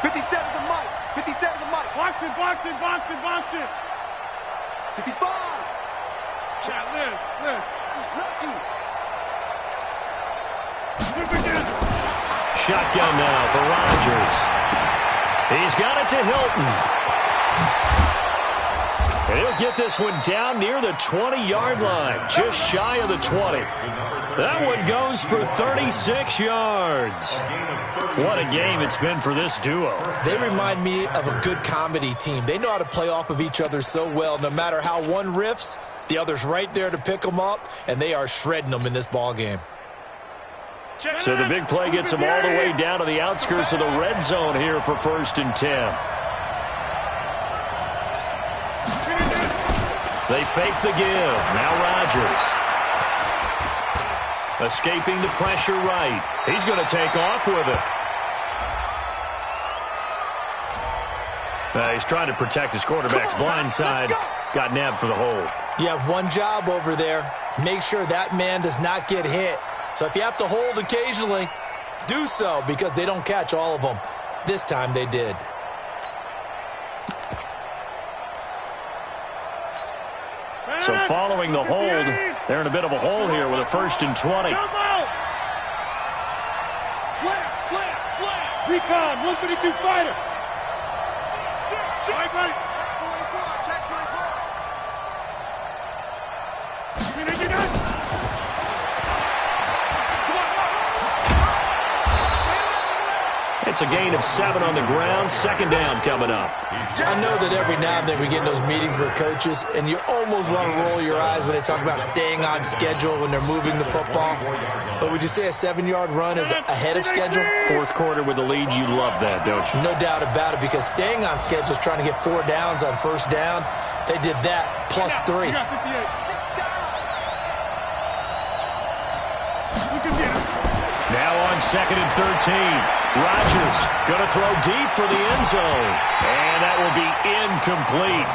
57's a Mike. 57's a Mike. Box it. 65. Chat, live. Shotgun now for Rodgers. He's got it to Hilton. And he'll get this one down near the 20-yard line, just shy of the 20. That one goes for 36 yards. What a game it's been for this duo. They remind me of a good comedy team. They know how to play off of each other so well. No matter how one riffs, the other's right there to pick them up, and they are shredding them in this ball game. So the big play gets them all the way down to the outskirts of the red zone here for 1st and 10. They fake the give. Now Rodgers. Escaping the pressure right. He's going to take off with it. He's trying to protect his quarterback's blind side. Got nabbed for the hold. You have one job over there. Make sure that man does not get hit. So if you have to hold occasionally, do so because they don't catch all of them. This time they did. So following the hold, they're in a bit of a hole here with a 1st and 20. Slap. Recon, 152 fighter. Check 24. It's a gain of 7 on the ground. 2nd down coming up. I know that every now and then we get in those meetings with coaches, and you almost want to roll your eyes when they talk about staying on schedule when they're moving the football. But would you say a 7-yard run is ahead of schedule? 4th quarter with the lead. You love that, don't you? No doubt about it, because staying on schedule is trying to get 4 downs on 1st down. They did that plus 3. Now on 2nd and 13. Rodgers going to throw deep for the end zone. And that will be incomplete.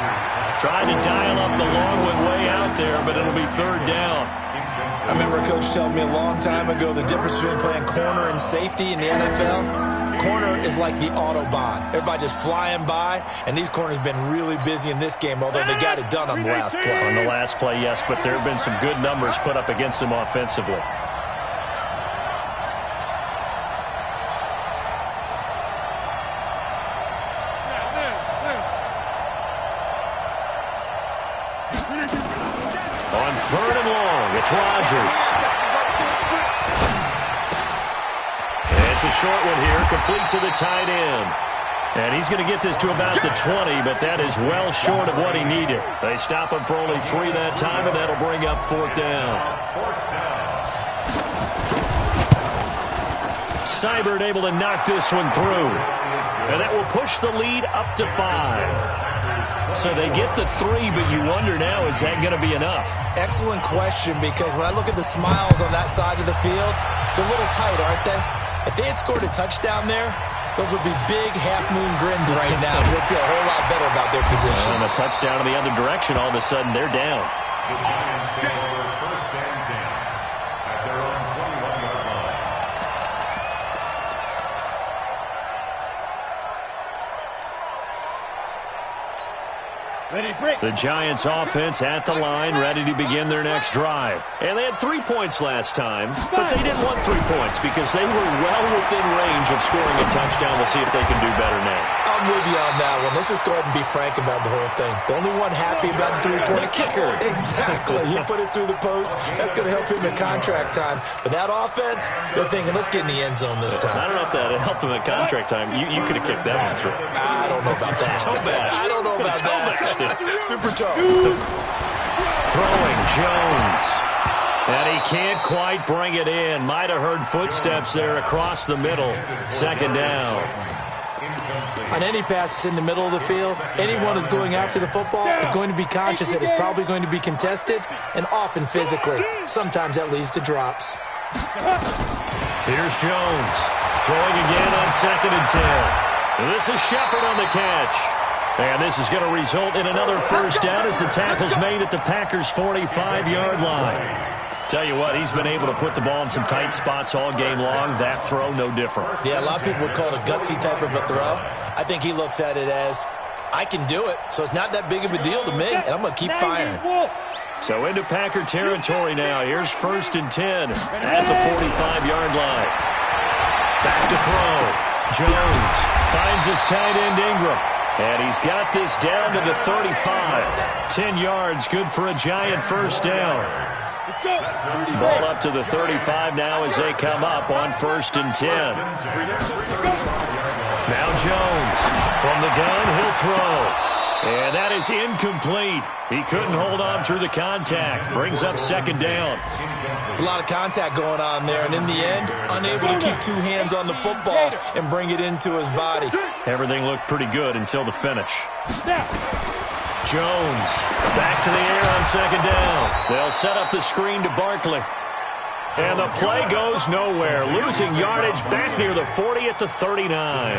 Trying to dial up the long one way out there, but it'll be 3rd down. I remember a coach telling me a long time ago the difference between playing corner and safety in the NFL. Corner is like the Autobahn. Everybody just flying by, and these corners have been really busy in this game, although they got it done on the last play. On the last play, yes, but there have been some good numbers put up against them offensively. On 3rd and long, it's Rodgers. It's a short one here, complete to the tight end. And he's going to get this to about the 20, but that is well short of what he needed. They stop him for only 3 that time, and that'll bring up 4th down. Seibert able to knock this one through. And that will push the lead up to 5. So they get the 3, but you wonder now, is that going to be enough? Excellent question, because when I look at the smiles on that side of the field, they're a little tight, aren't they? If they had scored a touchdown there, those would be big half-moon grins right now because they feel a whole lot better about their position. And a touchdown in the other direction, all of a sudden they're down. The Giants take over 1st and 10 at their own 21-yard line. Ready, break. The Giants offense at the line, ready to begin their next drive. And they had 3 points last time, but they didn't want 3 points because they were well within range of scoring a touchdown. We'll see if they can do better now. I'm with you on that one. Let's just go ahead and be frank about the whole thing. The only one happy about the 3-point kicker. Exactly. He put it through the post. That's going to help him in contract time. But that offense, they're thinking, let's get in the end zone this time. I don't know if that helped him at contract time. You could have kicked that one through. I don't know about that. Toe bash. I don't know about that. Super toe. Throwing Jones. And he can't quite bring it in. Might have heard footsteps there across the middle. 2nd down. On any passes in the middle of the field, anyone who's going after the football is going to be conscious that it's probably going to be contested and often physically. Sometimes that leads to drops. Here's Jones. Throwing again on 2nd and 10. This is Shepard on the catch. And this is going to result in another 1st down as the tackle's made at the Packers' 45-yard line. Tell you what, he's been able to put the ball in some tight spots all game long. That throw, no different. Yeah, a lot of people would call it a gutsy type of a throw. I think he looks at it as, I can do it, so it's not that big of a deal to me, and I'm going to keep firing. So into Packer territory now. Here's 1st and 10 at the 45-yard line. Back to throw. Jones finds his tight end Ingram. And he's got this down to the 35. 10 yards, good for a Giant first down. Ball up to the 35 now as they come up on 1st and 10. Now Jones from the gun, he'll throw. And that is incomplete. He couldn't hold on through the contact. Brings up 2nd down. It's a lot of contact going on there, and in the end, unable to keep 2 hands on the football and bring it into his body. Everything looked pretty good until the finish. Jones back to the air on 2nd down. They'll set up the screen to Barkley. And the play goes nowhere. Losing yardage back near the 40 at the 39.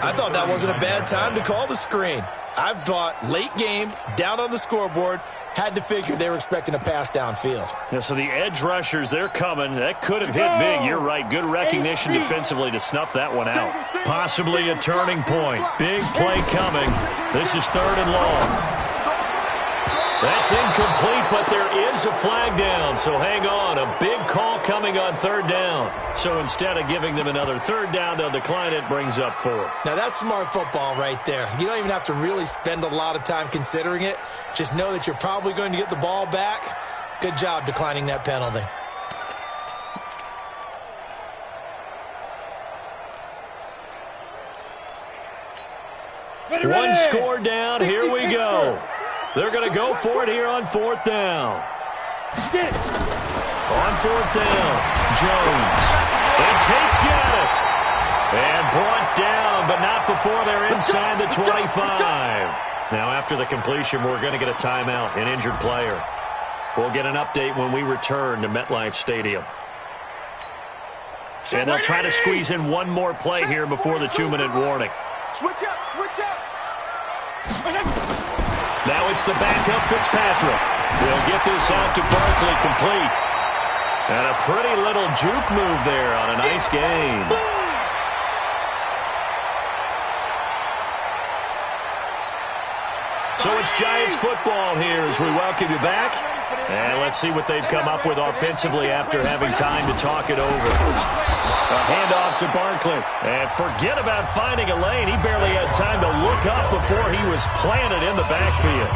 I thought that wasn't a bad time to call the screen. I thought late game, down on the scoreboard, had to figure they were expecting a pass downfield. Yeah, so the edge rushers, they're coming. That could have hit big. You're right. Good recognition defensively to snuff that one out. Possibly a turning point. Big play coming. This is 3rd and long. That's incomplete, but there is a flag down, so hang on. A big call coming on 3rd down. So instead of giving them another 3rd down, they'll decline it, brings up 4. Now that's smart football right there. You don't even have to really spend a lot of time considering it. Just know that you're probably going to get the ball back. Good job declining that penalty. One score down, here we go. They're going to go for it here on 4th down. On 4th down, Jones. And Tate's got it. And brought down, but not before they're inside the 25. Now, after the completion, we're going to get a timeout, an injured player. We'll get an update when we return to MetLife Stadium. And they'll try to squeeze in one more play here before the 2-minute warning. Switch up, switch up. Now it's the backup Fitzpatrick. They'll get this out to Barkley complete. And a pretty little juke move there on a nice game. So it's Giants football here as we welcome you back. And let's see what they've come up with offensively after having time to talk it over. A handoff to Barkley. And forget about finding a lane. He barely had time to look up before he was planted in the backfield.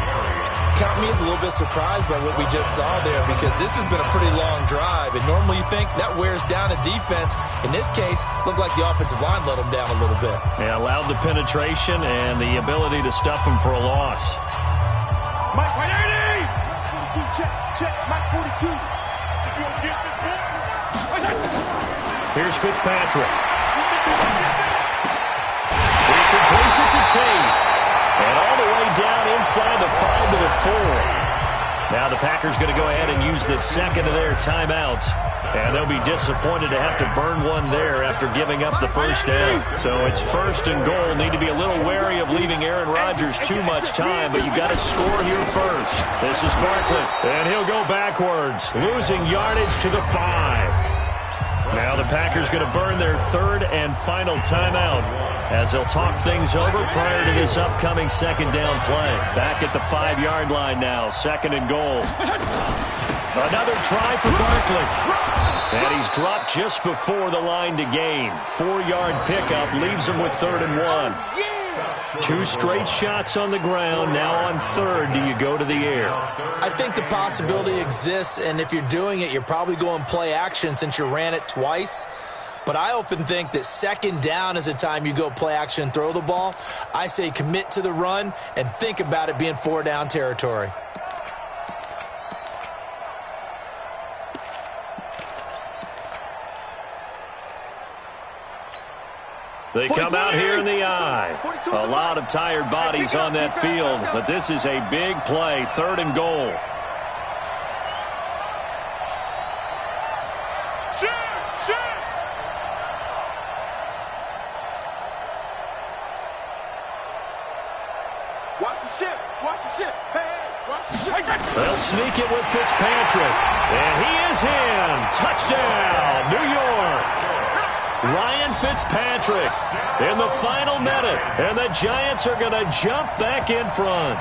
Count me as a little bit surprised by what we just saw there because this has been a pretty long drive. And normally you think that wears down a defense. In this case, looked like the offensive line let them down a little bit. Yeah, allowed the penetration and the ability to stuff him for a loss. Mike, 180! Check, Mike 42. Here's Fitzpatrick. He completes it to Tate. And all the way down inside the 5 to the 4. Now the Packers going to go ahead and use the second of their timeouts. And they'll be disappointed to have to burn one there after giving up the first down. So it's 1st and goal. Need to be a little wary of leaving Aaron Rodgers too much time, but you got to score here first. This is Barkley, and he'll go backwards, losing yardage to the 5. Now the Packers going to burn their 3rd and final timeout as they'll talk things over prior to this upcoming 2nd down play. Back at the 5-yard line now, 2nd and goal. Another try for Barkley. And he's dropped just before the line to gain. 4-yard pickup leaves him with 3rd and 1. 2 straight shots on the ground. Now on 3rd, do you go to the air? I think the possibility exists, and if you're doing it, you're probably going play action since you ran it twice. But I often think that 2nd down is a time you go play action and throw the ball. I say commit to the run and think about it being 4-down territory. They come out here in the eye. A lot of tired bodies on that field, but this is a big play, 3rd and goal. They'll sneak it with Fitzpatrick. And he is in. Touchdown, New York. Ryan Fitzpatrick in the final minute. And the Giants are going to jump back in front.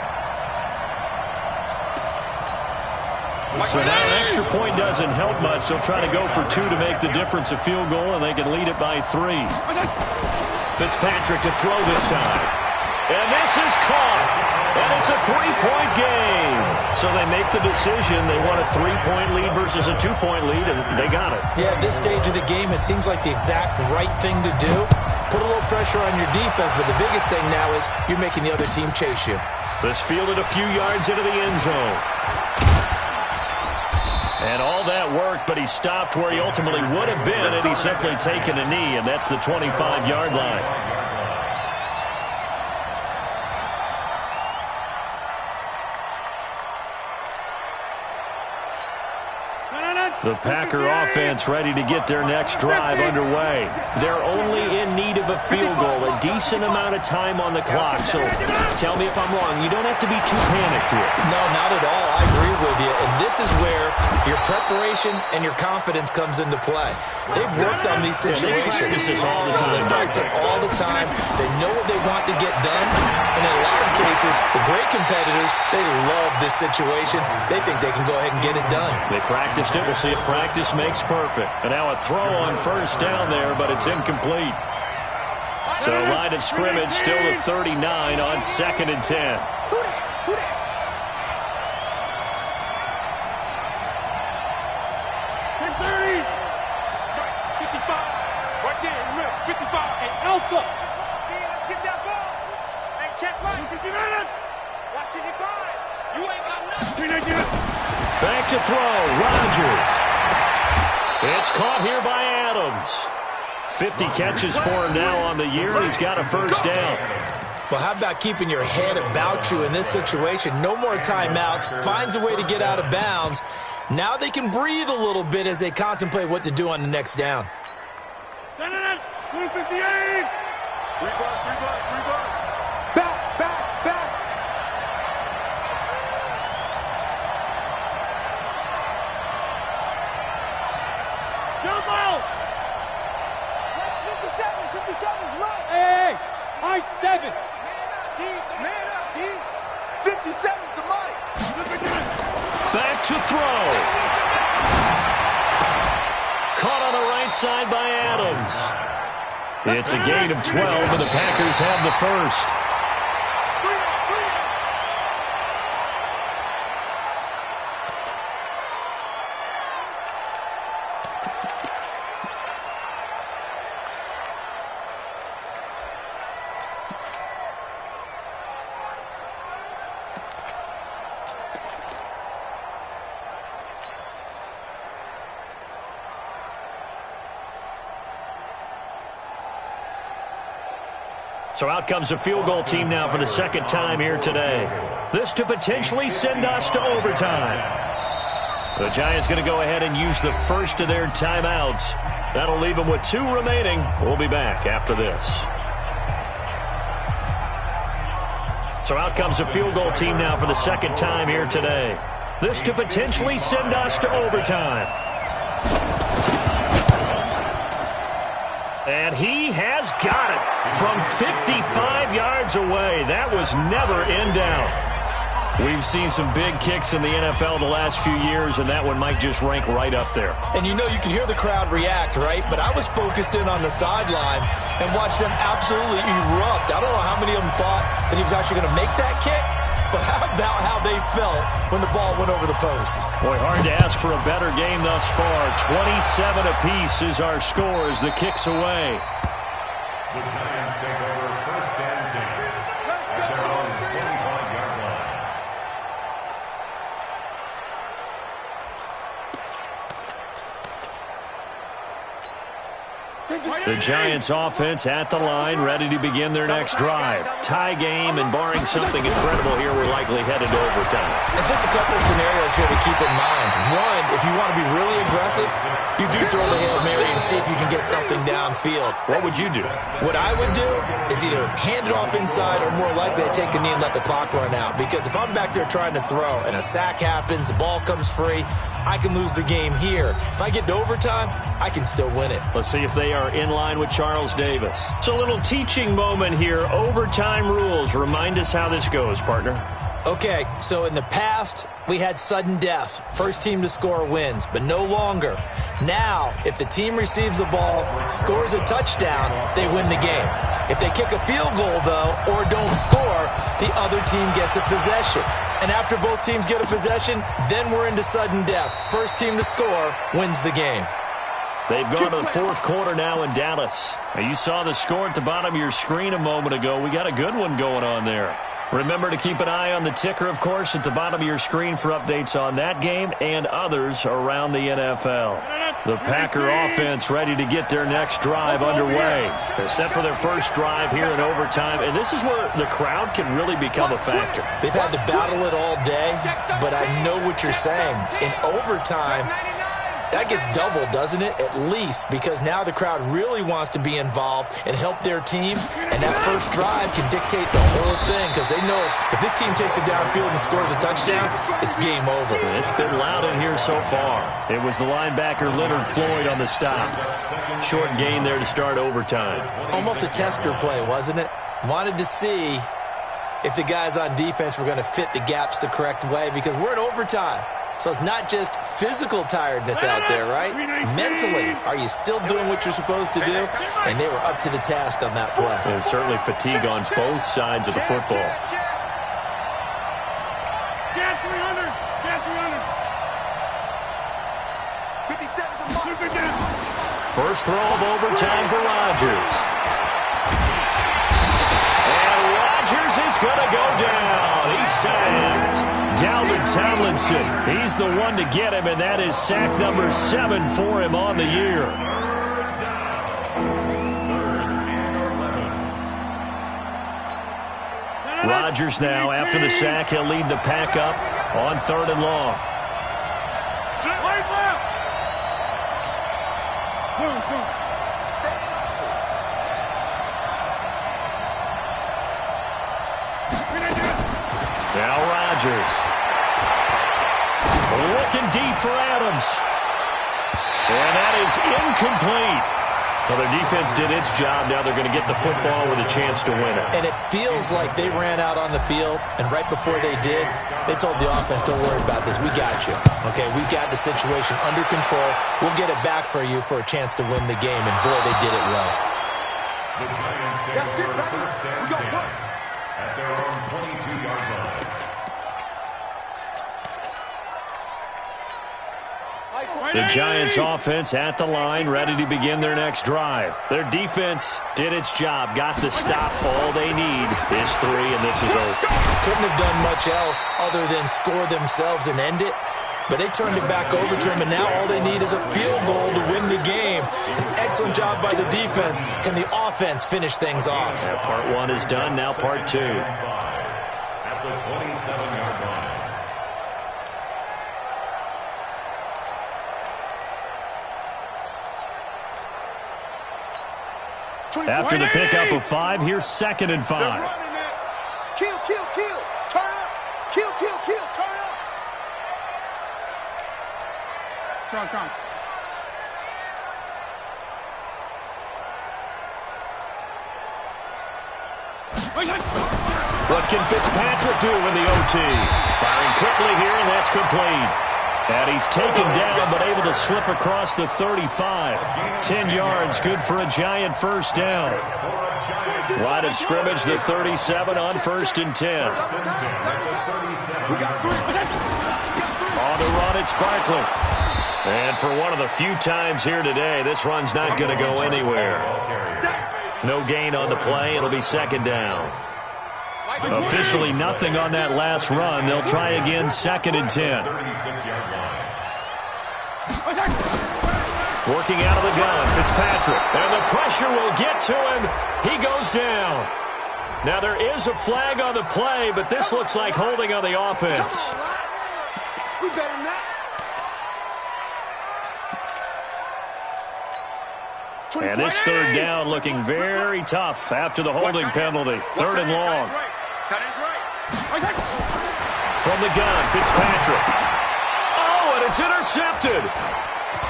So now an extra point doesn't help much. They'll try to go for 2 to make the difference a field goal, and they can lead it by 3. Fitzpatrick to throw this time. And this is caught. And it's a three-point game. So they make the decision. They want a three-point lead versus a two-point lead, and they got it. Yeah, at this stage of the game, it seems like the exact right thing to do. Put a little pressure on your defense, but the biggest thing now is you're making the other team chase you. This fielded a few yards into the end zone. And all that worked, but he stopped where he ultimately would have been had he simply taken a knee, and that's the 25-yard line. The Packer offense ready to get their next drive underway. They're only in need of a field goal, a decent amount of time on the clock. So tell me if I'm wrong. You don't have to be too panicked here. No, not at all. I agree with you. And this is where your preparation and your confidence comes into play. They've worked on these situations. They practice this all the time. They practice it all the time. They know what they want to get done. And in a lot of cases, the great competitors, they love this situation. They think they can go ahead and get it done. They practiced it. We'll see if practice makes perfect. And now a throw on first down there, but it's incomplete. So line of scrimmage still to 39 on 2nd and 10. Alpha. Get that ball. Hey, check right. Watching it by. You ain't got nothing. Back to throw. Rodgers. It's caught here by Adams. 50 catches for him now on the year, and he's got a first down. Well, how about keeping your head about you in this situation? No more timeouts. Finds a way to get out of bounds. Now they can breathe a little bit as they contemplate what to do on the next down. 158. Back. Jump out. 57's right. Hey, I-7. Man up, D. 57's the mic. Back to throw. Caught on the right side by Adams. It's a gain of 12, and the Packers have the first. So out comes a field goal team now for the second time here today. This to potentially send us to overtime. The Giants going to go ahead and use the first of their timeouts. That'll leave them with 2 remaining. We'll be back after this. So out comes a field goal team now for the second time here today. This to potentially send us to overtime. And he has got it from 55 yards away. That was never in doubt. We've seen some big kicks in the NFL the last few years, and that one might just rank right up there. And you know, you can hear the crowd react, right? But I was focused in on the sideline and watched them absolutely erupt. I don't know how many of them thought that he was actually going to make that kick, but how about how they felt when the ball went over the post? Boy, hard to ask for a better game thus far. 27 apiece is our score as the kick's away. The Giants take over first and 10 at their own 25-yard line. The Giants offense at the line, ready to begin their next drive. Tie game, and barring something incredible here, we're likely headed to overtime. And just a couple of scenarios here to keep in mind. One, if you want to be really aggressive, you do throw the Hail Mary and see if you can get something downfield. What would you do? What I would do is either hand it off inside or more likely to take a knee and let the clock run out. Because if I'm back there trying to throw and a sack happens, the ball comes free, I can lose the game here. If I get to overtime, I can still win it. Let's see if they are in line with Charles Davis. It's a little teaching moment here. Overtime rules. Remind us how this goes, partner. Okay, so in the past, we had sudden death. First team to score wins, but no longer. Now, if the team receives the ball, scores a touchdown, they win the game. If they kick a field goal, though, or don't score, the other team gets a possession. And after both teams get a possession, then we're into sudden death. First team to score wins the game. They've gone to the fourth quarter now in Dallas. Now, you saw the score at the bottom of your screen a moment ago. We got a good one going on there. Remember to keep an eye on the ticker, of course, at the bottom of your screen for updates on that game and others around the NFL. The Packer offense ready to get their next drive underway. They're set for their first drive here in overtime, and this is where the crowd can really become a factor. They've had to battle it all day, but I know what you're saying. In overtime, that gets doubled, doesn't it? At least, because now the crowd really wants to be involved and help their team, and that first drive can dictate the whole thing because they know if this team takes it downfield and scores a touchdown, it's game over. It's been loud in here so far. It was the linebacker Leonard Floyd on the stop. Short gain there to start overtime. Almost a tester play, wasn't it? Wanted to see if the guys on defense were going to fit the gaps the correct way because we're in overtime. So it's not just physical tiredness out there, right? Mentally, are you still doing what you're supposed to do? And they were up to the task on that play. And certainly fatigue on both sides of the football. Get 300. Get 300. First throw of overtime for Rodgers. And Rodgers is going to go down. He's sacked. Dalvin Tomlinson, he's the one to get him, and that is sack number 7 for him on the year. Rodgers now, after the sack, he'll lead the pack up on 3rd and long. Now Rodgers. Looking deep for Adams. And that is incomplete. Well, their defense did its job. Now they're going to get the football with a chance to win it. And it feels like they ran out on the field, and right before they did, they told the offense, don't worry about this. We got you. Okay, we've got the situation under control. We'll get it back for you for a chance to win the game. And, boy, they did it well. The Giants take over first and 10 at their own 22-yard line. The Giants offense at the line, ready to begin their next drive. Their defense did its job, got the stop. All they need is 3, and this is over. Couldn't have done much else other than score themselves and end it. But they turned it back over to him, and now all they need is a field goal to win the game. An excellent job by the defense. Can the offense finish things off? Yeah, part 1 is done, now part 2. At the 27-yard line. After the pickup of 5, here's 2nd and 5. Kill, kill, kill. Turn up. Kill, kill, kill. Turn up. Come. What can Fitzpatrick do in the OT? Firing quickly here, and that's complete. And he's taken down, but able to slip across the 35. 10 yards, good for a Giant first down. Line of scrimmage, the 37 on 1st and 10. On the run, it's Barkley. And for one of the few times here today, this run's not going to go anywhere. No gain on the play. It'll be 2nd down. Officially nothing on that last run. They'll try again, 2nd and 10. Working out of the gun, Fitzpatrick. And the pressure will get to him. He goes down. Now there is a flag on the play, but this looks like holding on the offense. We better than that. And this 3rd down looking very tough after the holding penalty. 3rd and long. From the gun, Fitzpatrick. Oh, and it's intercepted.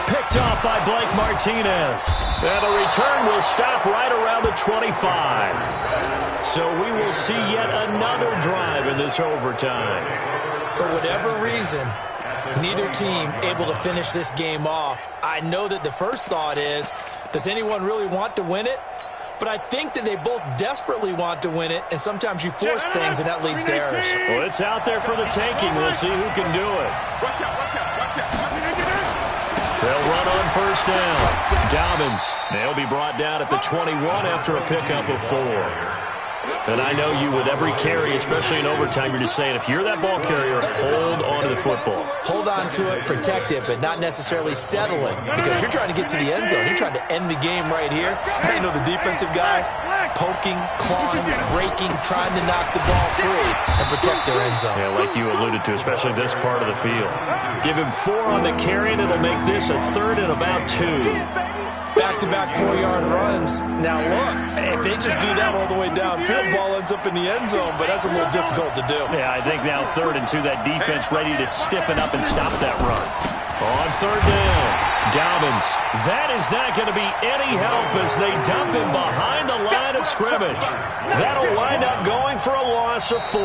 Picked off by Blake Martinez. And the return will stop right around the 25. So we will see yet another drive in this overtime. For whatever reason, neither team able to finish this game off. I know that the first thought is, does anyone really want to win it? But I think that they both desperately want to win it, and sometimes you force things, and that leads to errors. Well, it's out there for the taking. We'll see who can do it. Watch out, watch out, watch out. They'll run on first down. Dobbins, they'll be brought down at the 21 after a pickup of 4. And I know you with every carry, especially in overtime, you're just saying, if you're that ball carrier, hold on to the football. Hold on to it, protect it, but not necessarily settle it, because you're trying to get to the end zone. You're trying to end the game right here. I know the defensive guys poking, clawing, breaking, trying to knock the ball free and protect their end zone. Yeah, like you alluded to, especially this part of the field. Give him 4 on the carry, and it'll make this a 3rd and about 2. Back-to-back 4-yard runs. Now, look, if they just do that all the way downfield, ball ends up in the end zone, but that's a little difficult to do. Yeah, I think now 3rd and 2, that defense ready to stiffen up and stop that run. On 3rd down, Dobbins. That is not going to be any help as they dump him behind the line of scrimmage. That'll wind up going for a loss of 4.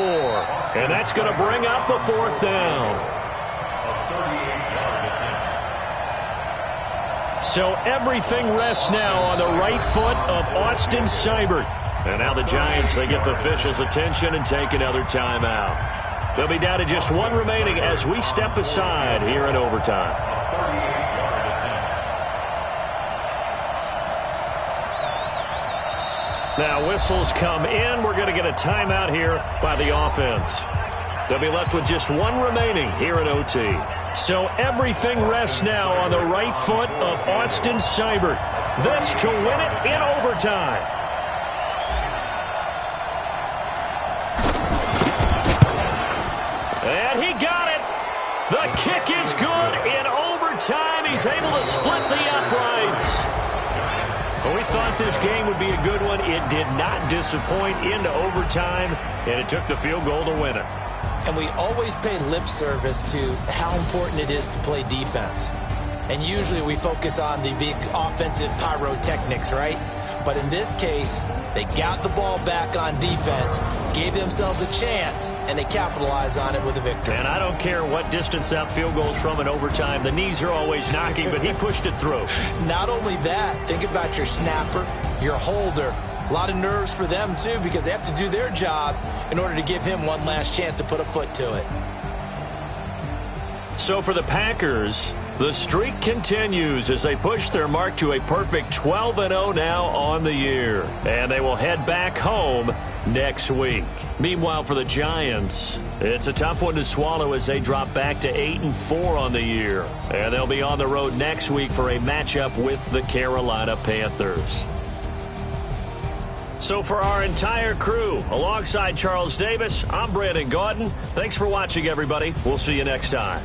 And that's going to bring up the 4th down. So everything rests now on the right foot of Austin Seibert. And now the Giants, they get the officials' attention and take another timeout. They'll be down to just 1 remaining as we step aside here in overtime. Now whistles come in. We're going to get a timeout here by the offense. They'll be left with just 1 remaining here in OT. So everything rests now on the right foot of Austin Seibert. This to win it in overtime. And he got it. The kick is good in overtime. He's able to split the uprights. Well, we thought this game would be a good one. It did not disappoint into overtime, and it took the field goal to win it. And we always pay lip service to how important it is to play defense. And usually we focus on the big offensive pyrotechnics, right? But in this case, they got the ball back on defense, gave themselves a chance, and they capitalized on it with a victory. And I don't care what distance that field goes from in overtime. The knees are always knocking, but he pushed it through. Not only that, think about your snapper, your holder. A lot of nerves for them, too, because they have to do their job in order to give him one last chance to put a foot to it. So for the Packers, the streak continues as they push their mark to a perfect 12-0 now on the year. And they will head back home next week. Meanwhile, for the Giants, it's a tough one to swallow as they drop back to 8-4 on the year. And they'll be on the road next week for a matchup with the Carolina Panthers. So for our entire crew, alongside Charles Davis, I'm Brandon Gaudin. Thanks for watching, everybody. We'll see you next time.